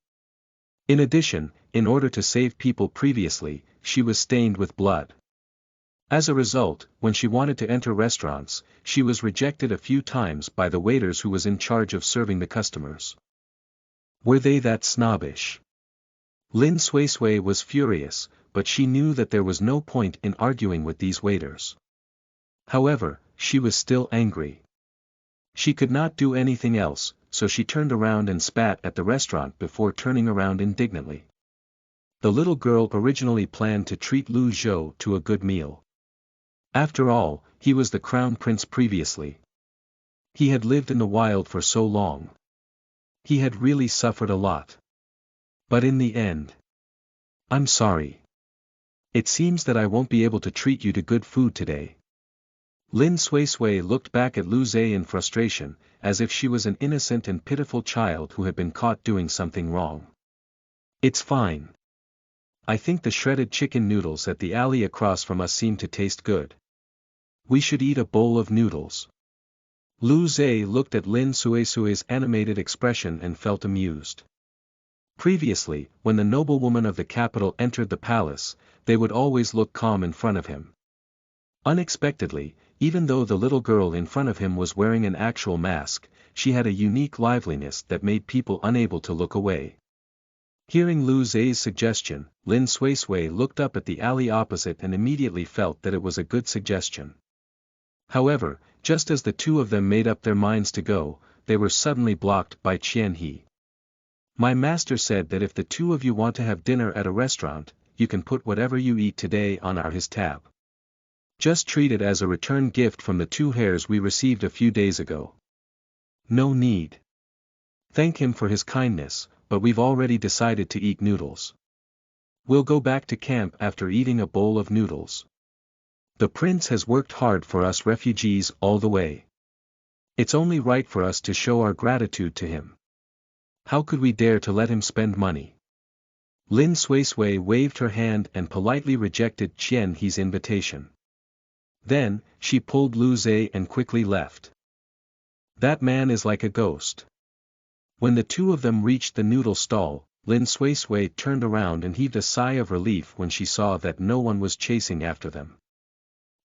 In addition, in order to save people previously, she was stained with blood. As a result, when she wanted to enter restaurants, she was rejected a few times by the waiters who was in charge of serving the customers. Were they that snobbish? Lin Suisui was furious, but she knew that there was no point in arguing with these waiters. However, she was still angry. She could not do anything else, so she turned around and spat at the restaurant before turning around indignantly. The little girl originally planned to treat Lu Zhou to a good meal. After all, he was the crown prince previously. He had lived in the wild for so long. He had really suffered a lot. But in the end, "I'm sorry. It seems that I won't be able to treat you to good food today." Lin Suisui looked back at Lu Zhe in frustration, as if she was an innocent and pitiful child who had been caught doing something wrong. "It's fine. I think the shredded chicken noodles at the alley across from us seem to taste good. We should eat a bowl of noodles." Lu Zhe looked at Lin Suisui's animated expression and felt amused. Previously, when the noblewoman of the capital entered the palace, they would always look calm in front of him. Unexpectedly, even though the little girl in front of him was wearing an actual mask, she had a unique liveliness that made people unable to look away. Hearing Lu Zhe's suggestion, Lin Suisui looked up at the alley opposite and immediately felt that it was a good suggestion. However, just as the two of them made up their minds to go, they were suddenly blocked by Qian He. "My master said that if the two of you want to have dinner at a restaurant, you can put whatever you eat today on his tab. Just treat it as a return gift from the 2 hairs we received a few days ago." "No need. Thank him for his kindness, but we've already decided to eat noodles. We'll go back to camp after eating a bowl of noodles. The prince has worked hard for us refugees all the way. It's only right for us to show our gratitude to him. How could we dare to let him spend money?" Lin Suisui waved her hand and politely rejected Qian He's invitation. Then, she pulled Lu Zhe and quickly left. "That man is like a ghost." When the two of them reached the noodle stall, Lin Suisui turned around and heaved a sigh of relief when she saw that no one was chasing after them.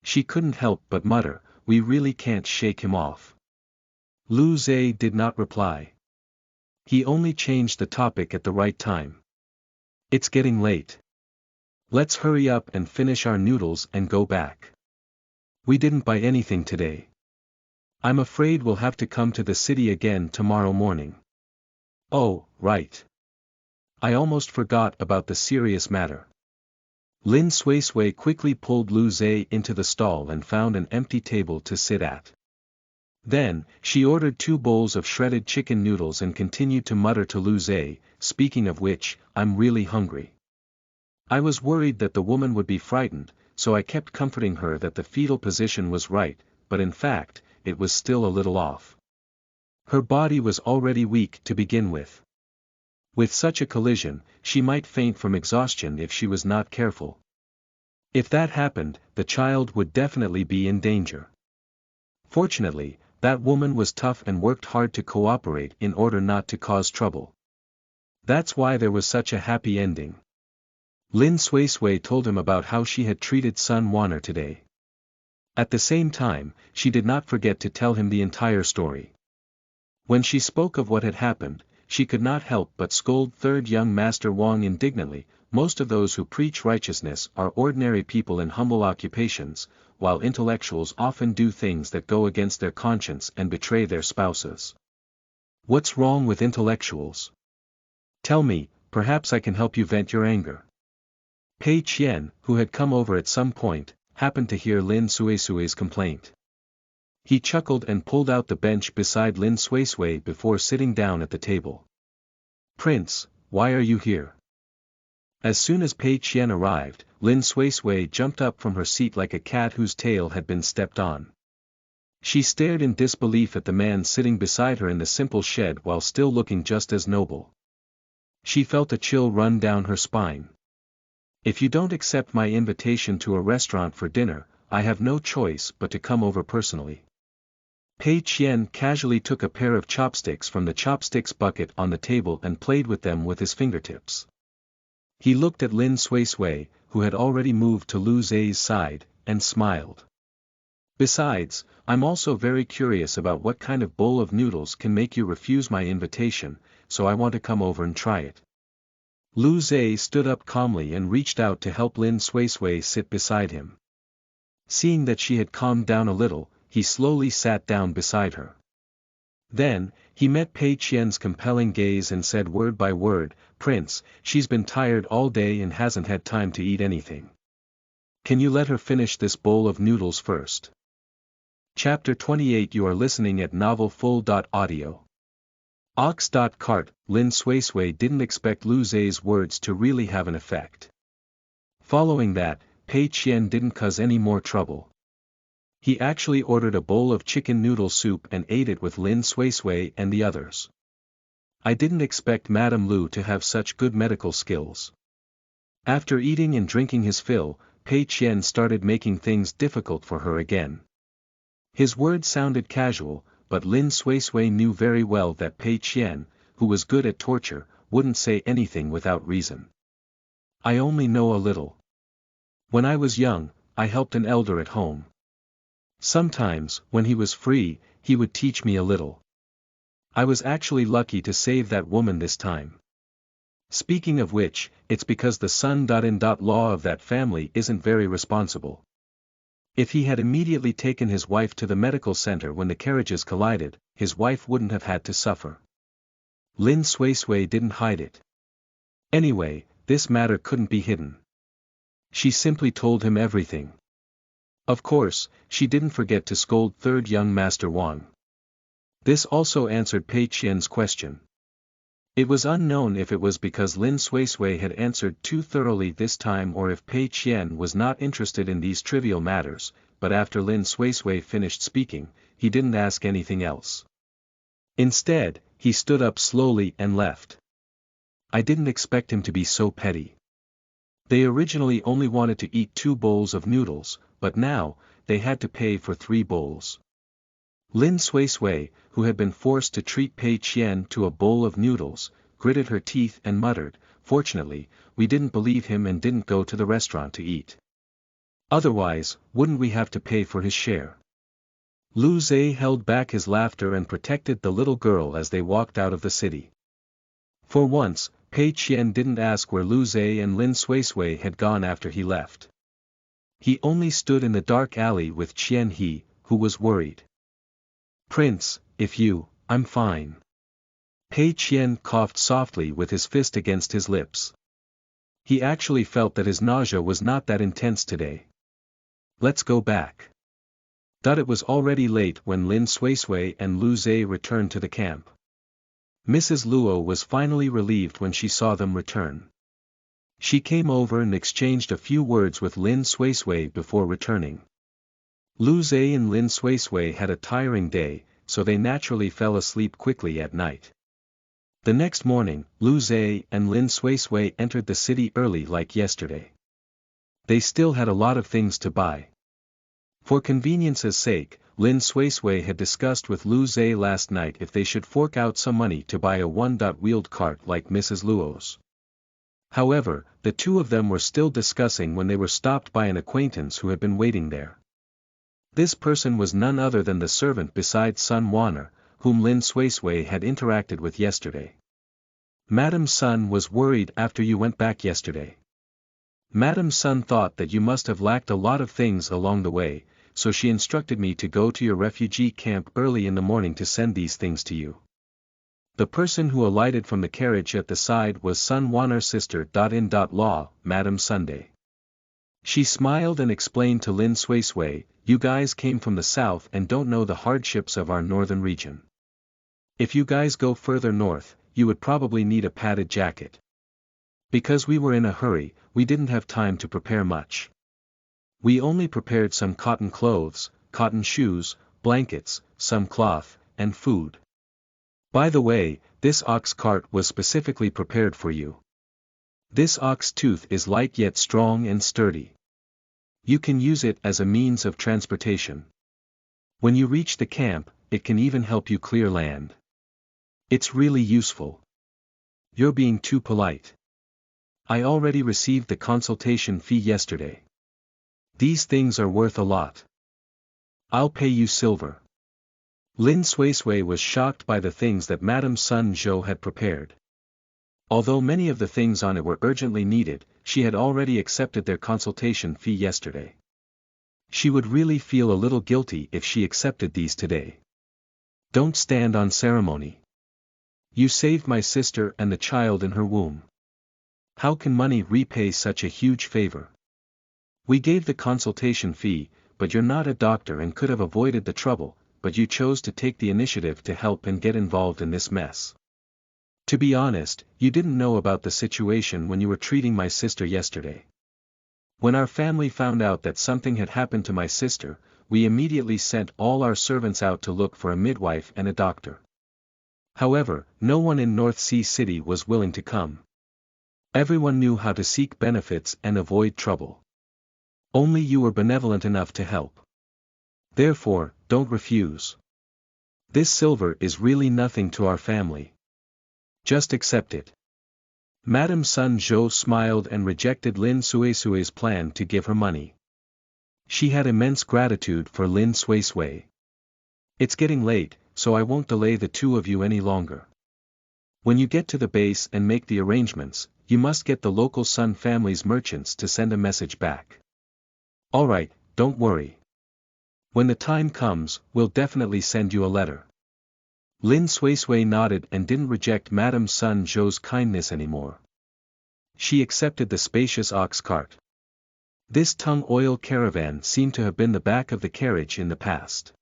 She couldn't help but mutter, "We really can't shake him off." Lu Zhe did not reply. He only changed the topic at the right time. "It's getting late. Let's hurry up and finish our noodles and go back. We didn't buy anything today." I'm afraid we'll have to come to the city again tomorrow morning. Oh, right. I almost forgot about the serious matter. Lin Suisui quickly pulled Lu Zhe into the stall and found an empty table to sit at. Then, she ordered 2 bowls of shredded chicken noodles and continued to mutter to Lu Zhe, speaking of which, I'm really hungry. I was worried that the woman would be frightened, so I kept comforting her that the fetal position was right, but in fact, it was still a little off. Her body was already weak to begin with. With such a collision, she might faint from exhaustion if she was not careful. If that happened, the child would definitely be in danger. Fortunately, that woman was tough and worked hard to cooperate in order not to cause trouble. That's why there was such a happy ending. Lin Suisui told him about how she had treated Sun Wanner today. At the same time, she did not forget to tell him the entire story. When she spoke of what had happened, she could not help but scold third young Master Wang indignantly. Most of those who preach righteousness are ordinary people in humble occupations, while intellectuals often do things that go against their conscience and betray their spouses. What's wrong with intellectuals? Tell me, perhaps I can help you vent your anger. Pei Qian, who had come over at some point, happened to hear Lin Suisui's complaint. He chuckled and pulled out the bench beside Lin Suisui before sitting down at the table. Prince, why are you here? As soon as Pei Qian arrived, Lin Suisui jumped up from her seat like a cat whose tail had been stepped on. She stared in disbelief at the man sitting beside her in the simple shed while still looking just as noble. She felt a chill run down her spine. If you don't accept my invitation to a restaurant for dinner, I have no choice but to come over personally. Pei Qian casually took a pair of chopsticks from the chopsticks bucket on the table and played with them with his fingertips. He looked at Lin Suisui, who had already moved to Lu Zhe's side, and smiled. Besides, I'm also very curious about what kind of bowl of noodles can make you refuse my invitation, so I want to come over and try it. Lu Zhe stood up calmly and reached out to help Lin Suisui sit beside him. Seeing that she had calmed down a little, he slowly sat down beside her. Then, he met Pei Qian's compelling gaze and said word by word, Prince, she's been tired all day and hasn't had time to eat anything. Can you let her finish this bowl of noodles first? Chapter 28. You are listening at novelfull.audio. Ox.cart. Lin Suisui didn't expect Lu Zhe's words to really have an effect. Following that, Pei Qian didn't cause any more trouble. He actually ordered a bowl of chicken noodle soup and ate it with Lin Suisui and the others. I didn't expect Madame Lu to have such good medical skills. After eating and drinking his fill, Pei Qian started making things difficult for her again. His words sounded casual, but Lin Suisui knew very well that Pei Qian, who was good at torture, wouldn't say anything without reason. I only know a little. When I was young, I helped an elder at home. Sometimes, when he was free, he would teach me a little. I was actually lucky to save that woman this time. Speaking of which, it's because the son-in-law of that family isn't very responsible. If he had immediately taken his wife to the medical center when the carriages collided, his wife wouldn't have had to suffer. Lin Suisui didn't hide it. Anyway, this matter couldn't be hidden. She simply told him everything. Of course, she didn't forget to scold third young Master Wang. This also answered Pei Qian's question. It was unknown if it was because Lin Suisui had answered too thoroughly this time or if Pei Qian was not interested in these trivial matters, but after Lin Suisui finished speaking, he didn't ask anything else. Instead, he stood up slowly and left. I didn't expect him to be so petty. They originally only wanted to eat 2 bowls of noodles, but now, they had to pay for 3 bowls. Lin Suisui, who had been forced to treat Pei Qian to a bowl of noodles, gritted her teeth and muttered, Fortunately, we didn't believe him and didn't go to the restaurant to eat. Otherwise, wouldn't we have to pay for his share? Lu Zhe held back his laughter and protected the little girl as they walked out of the city. For once, Pei Qian didn't ask where Lu Zhe and Lin Suisui had gone after he left. He only stood in the dark alley with Qian He, who was worried. Prince, I'm fine. Pei Qian coughed softly with his fist against his lips. He actually felt that his nausea was not that intense today. Let's go back. It was already late when Lin Suisui and Lu Zhe returned to the camp. Mrs. Luo was finally relieved when she saw them return. She came over and exchanged a few words with Lin Suisui before returning. Lu Zhe and Lin Suisui had a tiring day, so they naturally fell asleep quickly at night. The next morning, Lu Zhe and Lin Suisui entered the city early like yesterday. They still had a lot of things to buy. For convenience's sake, Lin Suisui had discussed with Lu Zhe last night if they should fork out some money to buy a one-wheeled cart like Mrs. Luo's. However, the two of them were still discussing when they were stopped by an acquaintance who had been waiting there. This person was none other than the servant beside Sun Wanner, whom Lin Suisui had interacted with yesterday. Madam Sun was worried after you went back yesterday. Madam Sun thought that you must have lacked a lot of things along the way, so she instructed me to go to your refugee camp early in the morning to send these things to you. The person who alighted from the carriage at the side was Sun Wanner's sister. Law, Madam Sunday. She smiled and explained to Lin Suisui, you guys came from the south and don't know the hardships of our northern region. If you guys go further north, you would probably need a padded jacket. Because we were in a hurry, we didn't have time to prepare much. We only prepared some cotton clothes, cotton shoes, blankets, some cloth, and food. By the way, this ox cart was specifically prepared for you. This ox tooth is light yet strong and sturdy. You can use it as a means of transportation. When you reach the camp, it can even help you clear land. It's really useful. You're being too polite. I already received the consultation fee yesterday. These things are worth a lot. I'll pay you silver. Lin Suisui was shocked by the things that Madame Sun Zhou had prepared. Although many of the things on it were urgently needed, she had already accepted their consultation fee yesterday. She would really feel a little guilty if she accepted these today. Don't stand on ceremony. You saved my sister and the child in her womb. How can money repay such a huge favor? We gave the consultation fee, but you're not a doctor and could have avoided the trouble, but you chose to take the initiative to help and get involved in this mess. To be honest, you didn't know about the situation when you were treating my sister yesterday. When our family found out that something had happened to my sister, we immediately sent all our servants out to look for a midwife and a doctor. However, no one in North Sea City was willing to come. Everyone knew how to seek benefits and avoid trouble. Only you were benevolent enough to help. Therefore, don't refuse. This silver is really nothing to our family. Just accept it. Madame Sun Zhou smiled and rejected Lin Suisui's plan to give her money. She had immense gratitude for Lin Suisui. It's getting late, so I won't delay the two of you any longer. When you get to the base and make the arrangements, you must get the local Sun family's merchants to send a message back. Alright, don't worry. When the time comes, we'll definitely send you a letter. Lin Suisui nodded and didn't reject Madame Sun Zhou's kindness anymore. She accepted the spacious ox cart. This tung oil caravan seemed to have been the back of the carriage in the past.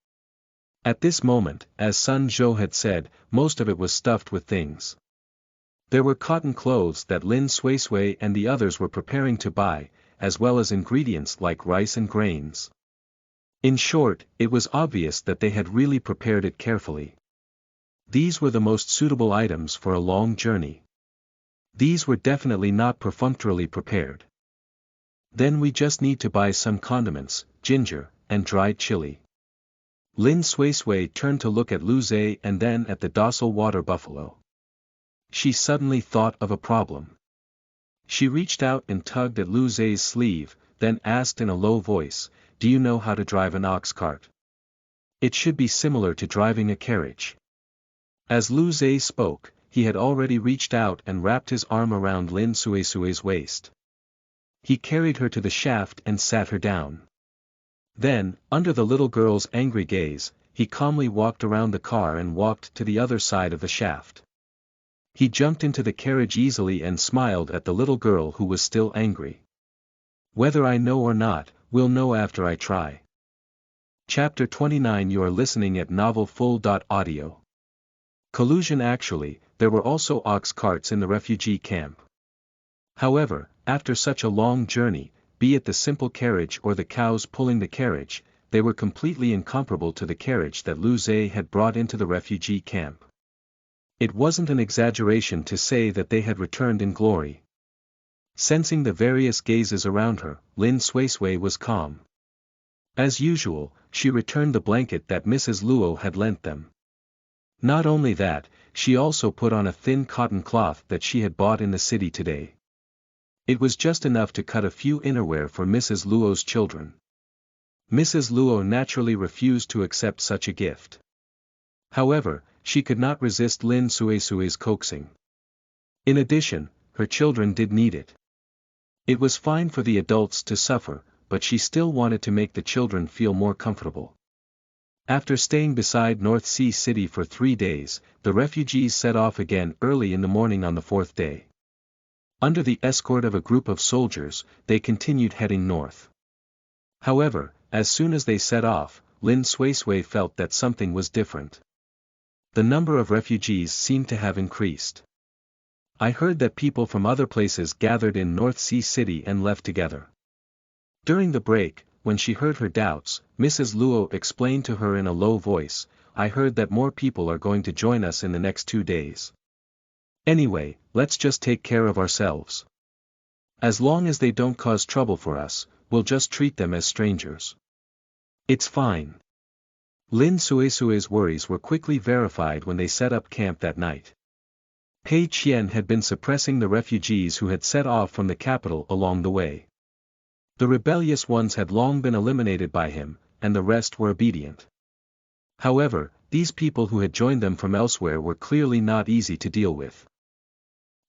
At this moment, as Sun Zhou had said, most of it was stuffed with things. There were cotton clothes that Lin Suisui and the others were preparing to buy, as well as ingredients like rice and grains. In short, it was obvious that they had really prepared it carefully. These were the most suitable items for a long journey. These were definitely not perfunctorily prepared. Then we just need to buy some condiments, ginger, and dried chili. Lin Suisui turned to look at Lu Zhe and then at the docile water buffalo. She suddenly thought of a problem. She reached out and tugged at Lu Zhe's sleeve, then asked in a low voice, do you know how to drive an ox cart? It should be similar to driving a carriage. As Lu Zhe spoke, he had already reached out and wrapped his arm around Lin Suisui's waist. He carried her to the shaft and sat her down. Then, under the little girl's angry gaze, he calmly walked around the car and walked to the other side of the shaft. He jumped into the carriage easily and smiled at the little girl who was still angry. Whether I know or not, we'll know after I try. Chapter 29. You are listening at NovelFull.audio. Collusion. Actually, there were also ox carts in the refugee camp. However, after such a long journey, be it the simple carriage or the cows pulling the carriage, they were completely incomparable to the carriage that Lu Zhe had brought into the refugee camp. It wasn't an exaggeration to say that they had returned in glory. Sensing the various gazes around her, Lin Suisui was calm. As usual, she returned the blanket that Mrs. Luo had lent them. Not only that, she also put on a thin cotton cloth that she had bought in the city today. It was just enough to cut a few innerwear for Mrs. Luo's children. Mrs. Luo naturally refused to accept such a gift. However, she could not resist Lin Suisui's coaxing. In addition, her children did need it. It was fine for the adults to suffer, but she still wanted to make the children feel more comfortable. After staying beside North Sea City for 3 days, the refugees set off again early in the morning on the 4th day. Under the escort of a group of soldiers, they continued heading north. However, as soon as they set off, Lin Suisui felt that something was different. The number of refugees seemed to have increased. I heard that people from other places gathered in North Sea City and left together. During the break, when she heard her doubts, Mrs. Luo explained to her in a low voice, I heard that more people are going to join us in the next 2 days. Anyway, let's just take care of ourselves. As long as they don't cause trouble for us, we'll just treat them as strangers. It's fine. Lin Suisui's worries were quickly verified when they set up camp that night. Pei Qian had been suppressing the refugees who had set off from the capital along the way. The rebellious ones had long been eliminated by him, and the rest were obedient. However, these people who had joined them from elsewhere were clearly not easy to deal with.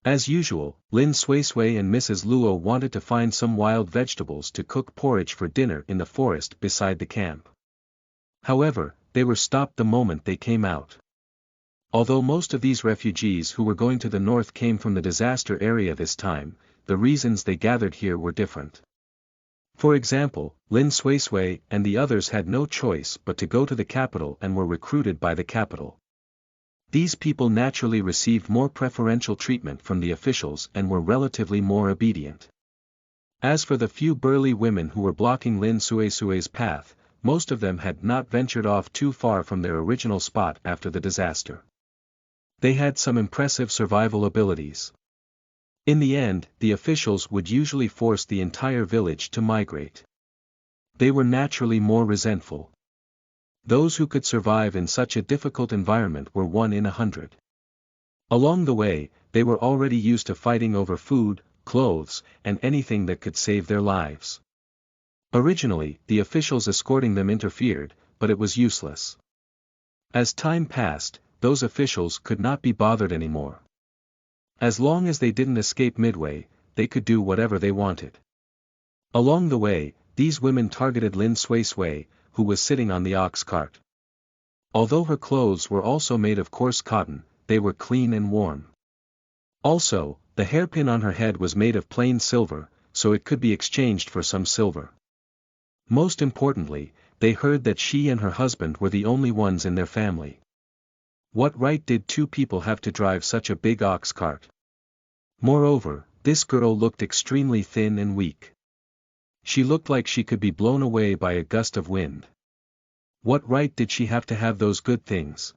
As usual, Lin Suisui and Mrs. Luo wanted to find some wild vegetables to cook porridge for dinner in the forest beside the camp. However, they were stopped the moment they came out. Although most of these refugees who were going to the north came from the disaster area this time, the reasons they gathered here were different. For example, Lin Suisui and the others had no choice but to go to the capital and were recruited by the capital. These people naturally received more preferential treatment from the officials and were relatively more obedient. As for the few burly women who were blocking Lin Suisui's path, most of them had not ventured off too far from their original spot after the disaster. They had some impressive survival abilities. In the end, the officials would usually force the entire village to migrate. They were naturally more resentful. Those who could survive in such a difficult environment were 1 in 100. Along the way, they were already used to fighting over food, clothes, and anything that could save their lives. Originally, the officials escorting them interfered, but it was useless. As time passed, those officials could not be bothered anymore. As long as they didn't escape midway, they could do whatever they wanted. Along the way, these women targeted Lin Suisui, who was sitting on the ox cart. Although her clothes were also made of coarse cotton, they were clean and warm. Also, the hairpin on her head was made of plain silver, so it could be exchanged for some silver. Most importantly, they heard that she and her husband were the only ones in their family. What right did 2 people have to drive such a big ox cart? Moreover, this girl looked extremely thin and weak. She looked like she could be blown away by a gust of wind. What right did she have to have those good things?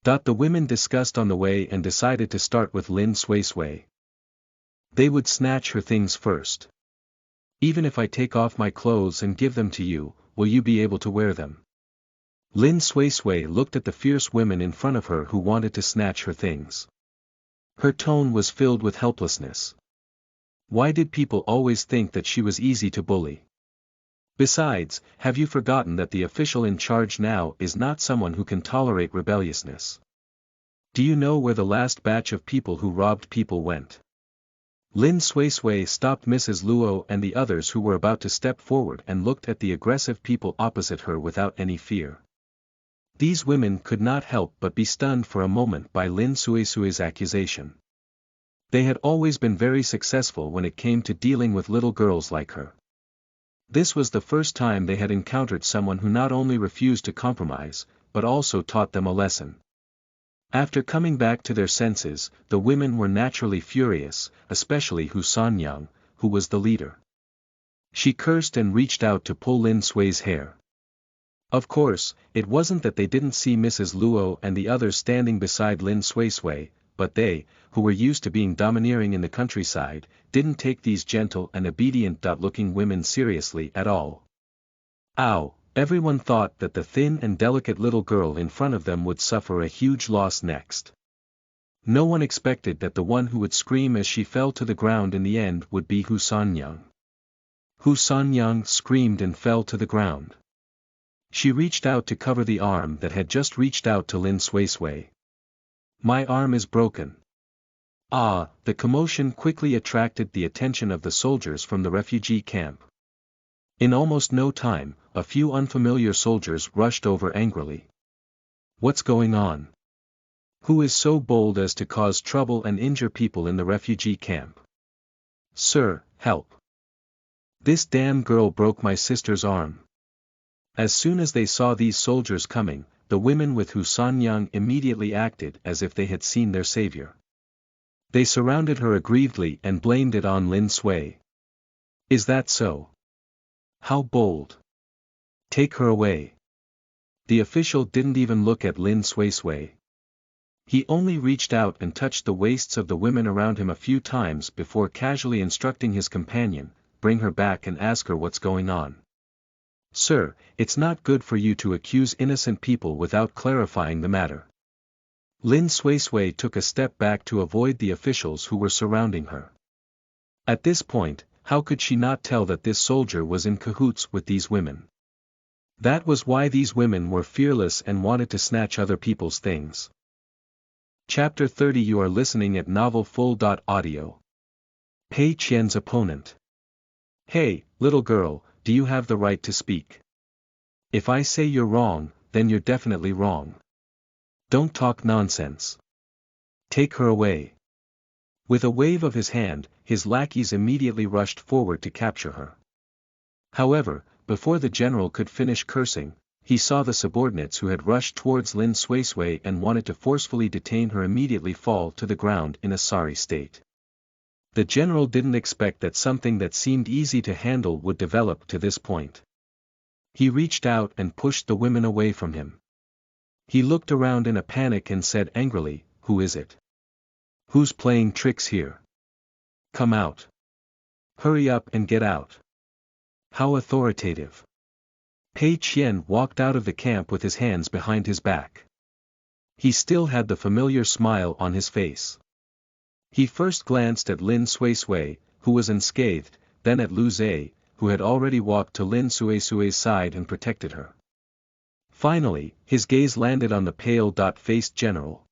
The women discussed on the way and decided to start with Lin Suisui. They would snatch her things first. Even if I take off my clothes and give them to you, will you be able to wear them? Lin Suisui looked at the fierce women in front of her who wanted to snatch her things. Her tone was filled with helplessness. Why did people always think that she was easy to bully? Besides, have you forgotten that the official in charge now is not someone who can tolerate rebelliousness? Do you know where the last batch of people who robbed people went? Lin Suisui stopped Mrs. Luo and the others who were about to step forward and looked at the aggressive people opposite her without any fear. These women could not help but be stunned for a moment by Lin Suisui's accusation. They had always been very successful when it came to dealing with little girls like her. This was the first time they had encountered someone who not only refused to compromise, but also taught them a lesson. After coming back to their senses, the women were naturally furious, especially Hu Sanyang, who was the leader. She cursed and reached out to pull Lin Sui's hair. Of course, it wasn't that they didn't see Mrs. Luo and the others standing beside Lin Suisui, but they, who were used to being domineering in the countryside, didn't take these gentle and obedient-looking women seriously at all. Ow! Everyone thought that the thin and delicate little girl in front of them would suffer a huge loss next. No one expected that the one who would scream as she fell to the ground in the end would be Hu Sanyang. Hu Sanyang screamed and fell to the ground. She reached out to cover the arm that had just reached out to Lin Suisui. My arm is broken. Ah! The commotion quickly attracted the attention of the soldiers from the refugee camp. In almost no time, a few unfamiliar soldiers rushed over angrily. What's going on? Who is so bold as to cause trouble and injure people in the refugee camp? Sir, help! This damn girl broke my sister's arm. As soon as they saw these soldiers coming, the women with Hu Sanyang immediately acted as if they had seen their savior. They surrounded her aggrievedly and blamed it on Lin Sui. Is that so? How bold! Take her away. The official didn't even look at Lin Suisui. He only reached out and touched the waists of the women around him a few times before casually instructing his companion, bring her back and ask her what's going on. Sir, it's not good for you to accuse innocent people without clarifying the matter. Lin Suisui took a step back to avoid the officials who were surrounding her. At this point, how could she not tell that this soldier was in cahoots with these women? That was why these women were fearless and wanted to snatch other people's things. Chapter 30. You are listening at NovelFull.audio. Pei Qian's opponent. Hey, little girl, do you have the right to speak? If I say you're wrong, then you're definitely wrong. Don't talk nonsense. Take her away. With a wave of his hand, his lackeys immediately rushed forward to capture her. However, before the general could finish cursing, he saw the subordinates who had rushed towards Lin Suisui and wanted to forcefully detain her immediately fall to the ground in a sorry state. The general didn't expect that something that seemed easy to handle would develop to this point. He reached out and pushed the women away from him. He looked around in a panic and said angrily, "Who is it? Who's playing tricks here? Come out. Hurry up and get out." How authoritative. Pei Qian walked out of the camp with his hands behind his back. He still had the familiar smile on his face. He first glanced at Lin Suisui, who was unscathed, then at Lu Zhe, who had already walked to Lin Suisui's side and protected her. Finally, his gaze landed on the pale-faced general.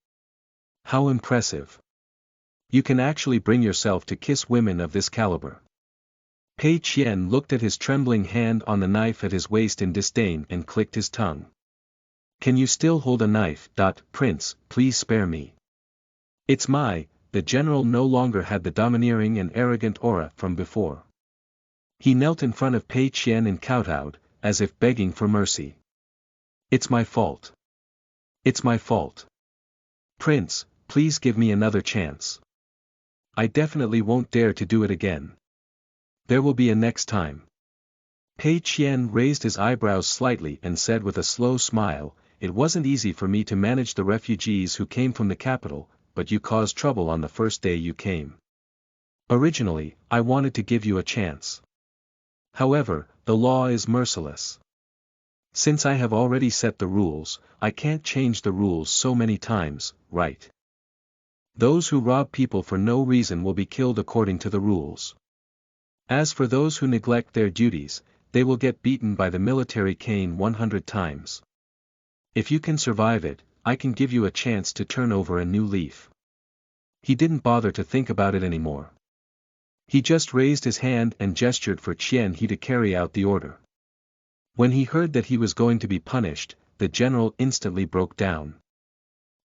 How impressive. You can actually bring yourself to kiss women of this caliber. Pei Qian looked at his trembling hand on the knife at his waist in disdain and clicked his tongue. Can you still hold a knife? Prince, please spare me. It's the general no longer had the domineering and arrogant aura from before. He knelt in front of Pei Qian and kowtowed, as if begging for mercy. It's my fault. It's my fault. Prince, please give me another chance. I definitely won't dare to do it again. There will be a next time. Pei Qian raised his eyebrows slightly and said with a slow smile, it wasn't easy for me to manage the refugees who came from the capital, but you caused trouble on the first day you came. Originally, I wanted to give you a chance. However, the law is merciless. Since I have already set the rules, I can't change the rules so many times, right? Those who rob people for no reason will be killed according to the rules. As for those who neglect their duties, they will get beaten by the military cane 100 times. If you can survive it, I can give you a chance to turn over a new leaf. He didn't bother to think about it anymore. He just raised his hand and gestured for Qian He to carry out the order. When he heard that he was going to be punished, the general instantly broke down.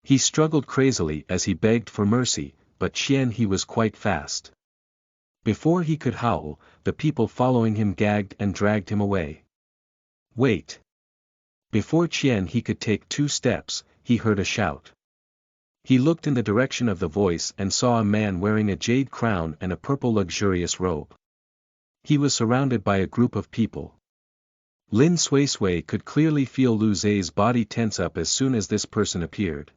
He struggled crazily as he begged for mercy, but Qian He was quite fast. Before he could howl, the people following him gagged and dragged him away. Wait! Before Qian He could take 2 steps, he heard a shout. He looked in the direction of the voice and saw a man wearing a jade crown and a purple luxurious robe. He was surrounded by a group of people. Lin Suisui could clearly feel Lu Zhe's body tense up as soon as this person appeared.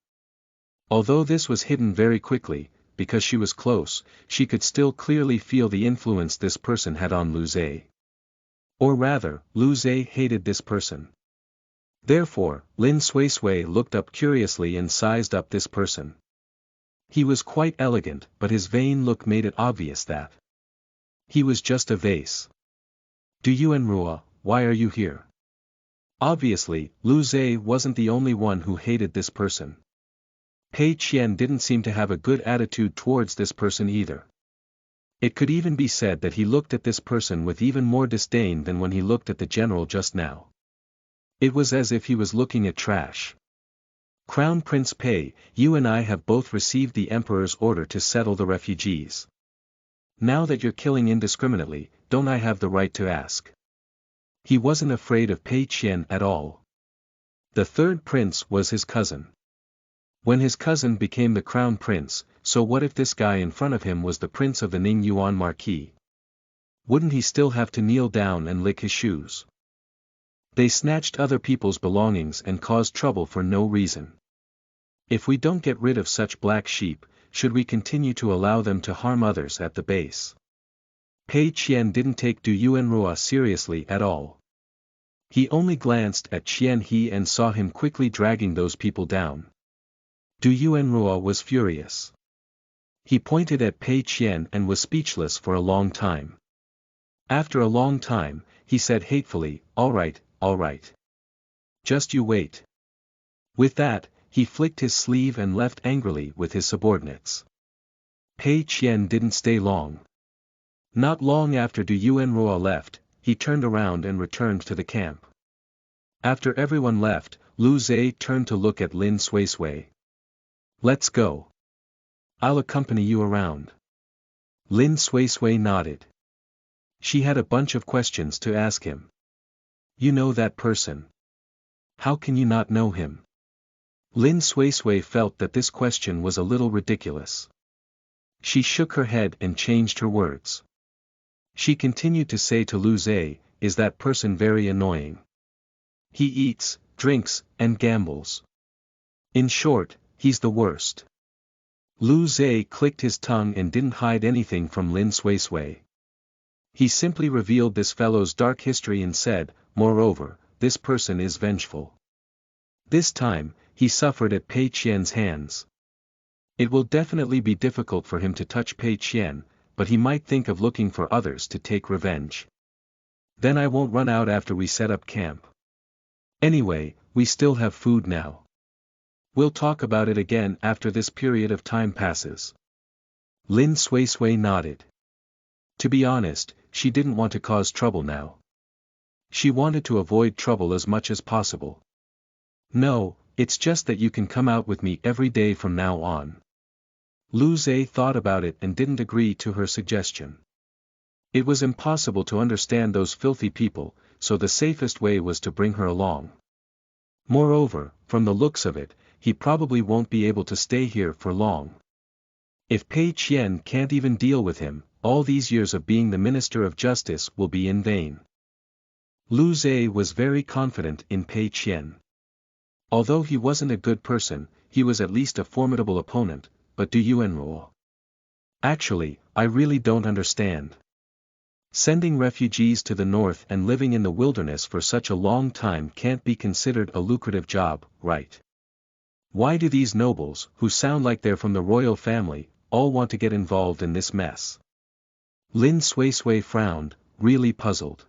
Although this was hidden very quickly, because she was close, she could still clearly feel the influence this person had on Lu Zhe. Or rather, Lu Zhe hated this person. Therefore, Lin Suisui looked up curiously and sized up this person. He was quite elegant, but his vain look made it obvious that he was just a vase. Du Yuanruo, why are you here? Obviously, Lu Zhe wasn't the only one who hated this person. Pei Qian didn't seem to have a good attitude towards this person either. It could even be said that he looked at this person with even more disdain than when he looked at the general just now. It was as if he was looking at trash. Crown Prince Pei, you and I have both received the Emperor's order to settle the refugees. Now that you're killing indiscriminately, don't I have the right to ask? He wasn't afraid of Pei Qian at all. The 3rd prince was his cousin. When his cousin became the crown prince, so what if this guy in front of him was the prince of the Ning Yuan Marquis? Wouldn't he still have to kneel down and lick his shoes? They snatched other people's belongings and caused trouble for no reason. If we don't get rid of such black sheep, should we continue to allow them to harm others at the base? Pei Qian didn't take Du Yuanruo seriously at all. He only glanced at Qian He and saw him quickly dragging those people down. Du Yuanruo was furious. He pointed at Pei Qian and was speechless for a long time. After a long time, he said hatefully, all right. Just you wait. With that, he flicked his sleeve and left angrily with his subordinates. Pei Qian didn't stay long. Not long after Du Yuanruo left, he turned around and returned to the camp. After everyone left, Lu Zhe turned to look at Lin Suisui. Let's go. I'll accompany you around. Lin Suisui nodded. She had a bunch of questions to ask him. You know that person. How can you not know him? Lin Suisui felt that this question was a little ridiculous. She shook her head and changed her words. She continued to say to Lu Zhe, is that person very annoying? He eats, drinks, and gambles. In short, he's the worst. Lu Zhe clicked his tongue and didn't hide anything from Lin Suisui. He simply revealed this fellow's dark history and said, moreover, this person is vengeful. This time, he suffered at Pei Qian's hands. It will definitely be difficult for him to touch Pei Qian, but he might think of looking for others to take revenge. Then I won't run out after we set up camp. Anyway, we still have food now. We'll talk about it again after this period of time passes. Lin Suisui nodded. To be honest, she didn't want to cause trouble now. She wanted to avoid trouble as much as possible. No, it's just that you can come out with me every day from now on. Lu Zhe thought about it and didn't agree to her suggestion. It was impossible to understand those filthy people, so the safest way was to bring her along. Moreover, from the looks of it, he probably won't be able to stay here for long. If Pei Qian can't even deal with him, all these years of being the Minister of Justice will be in vain. Lu Zhe was very confident in Pei Qian. Although he wasn't a good person, he was at least a formidable opponent, but Du Yuanruo. Actually, I really don't understand. Sending refugees to the north and living in the wilderness for such a long time can't be considered a lucrative job, right? Why do these nobles, who sound like they're from the royal family, all want to get involved in this mess? Lin Suisui frowned, really puzzled.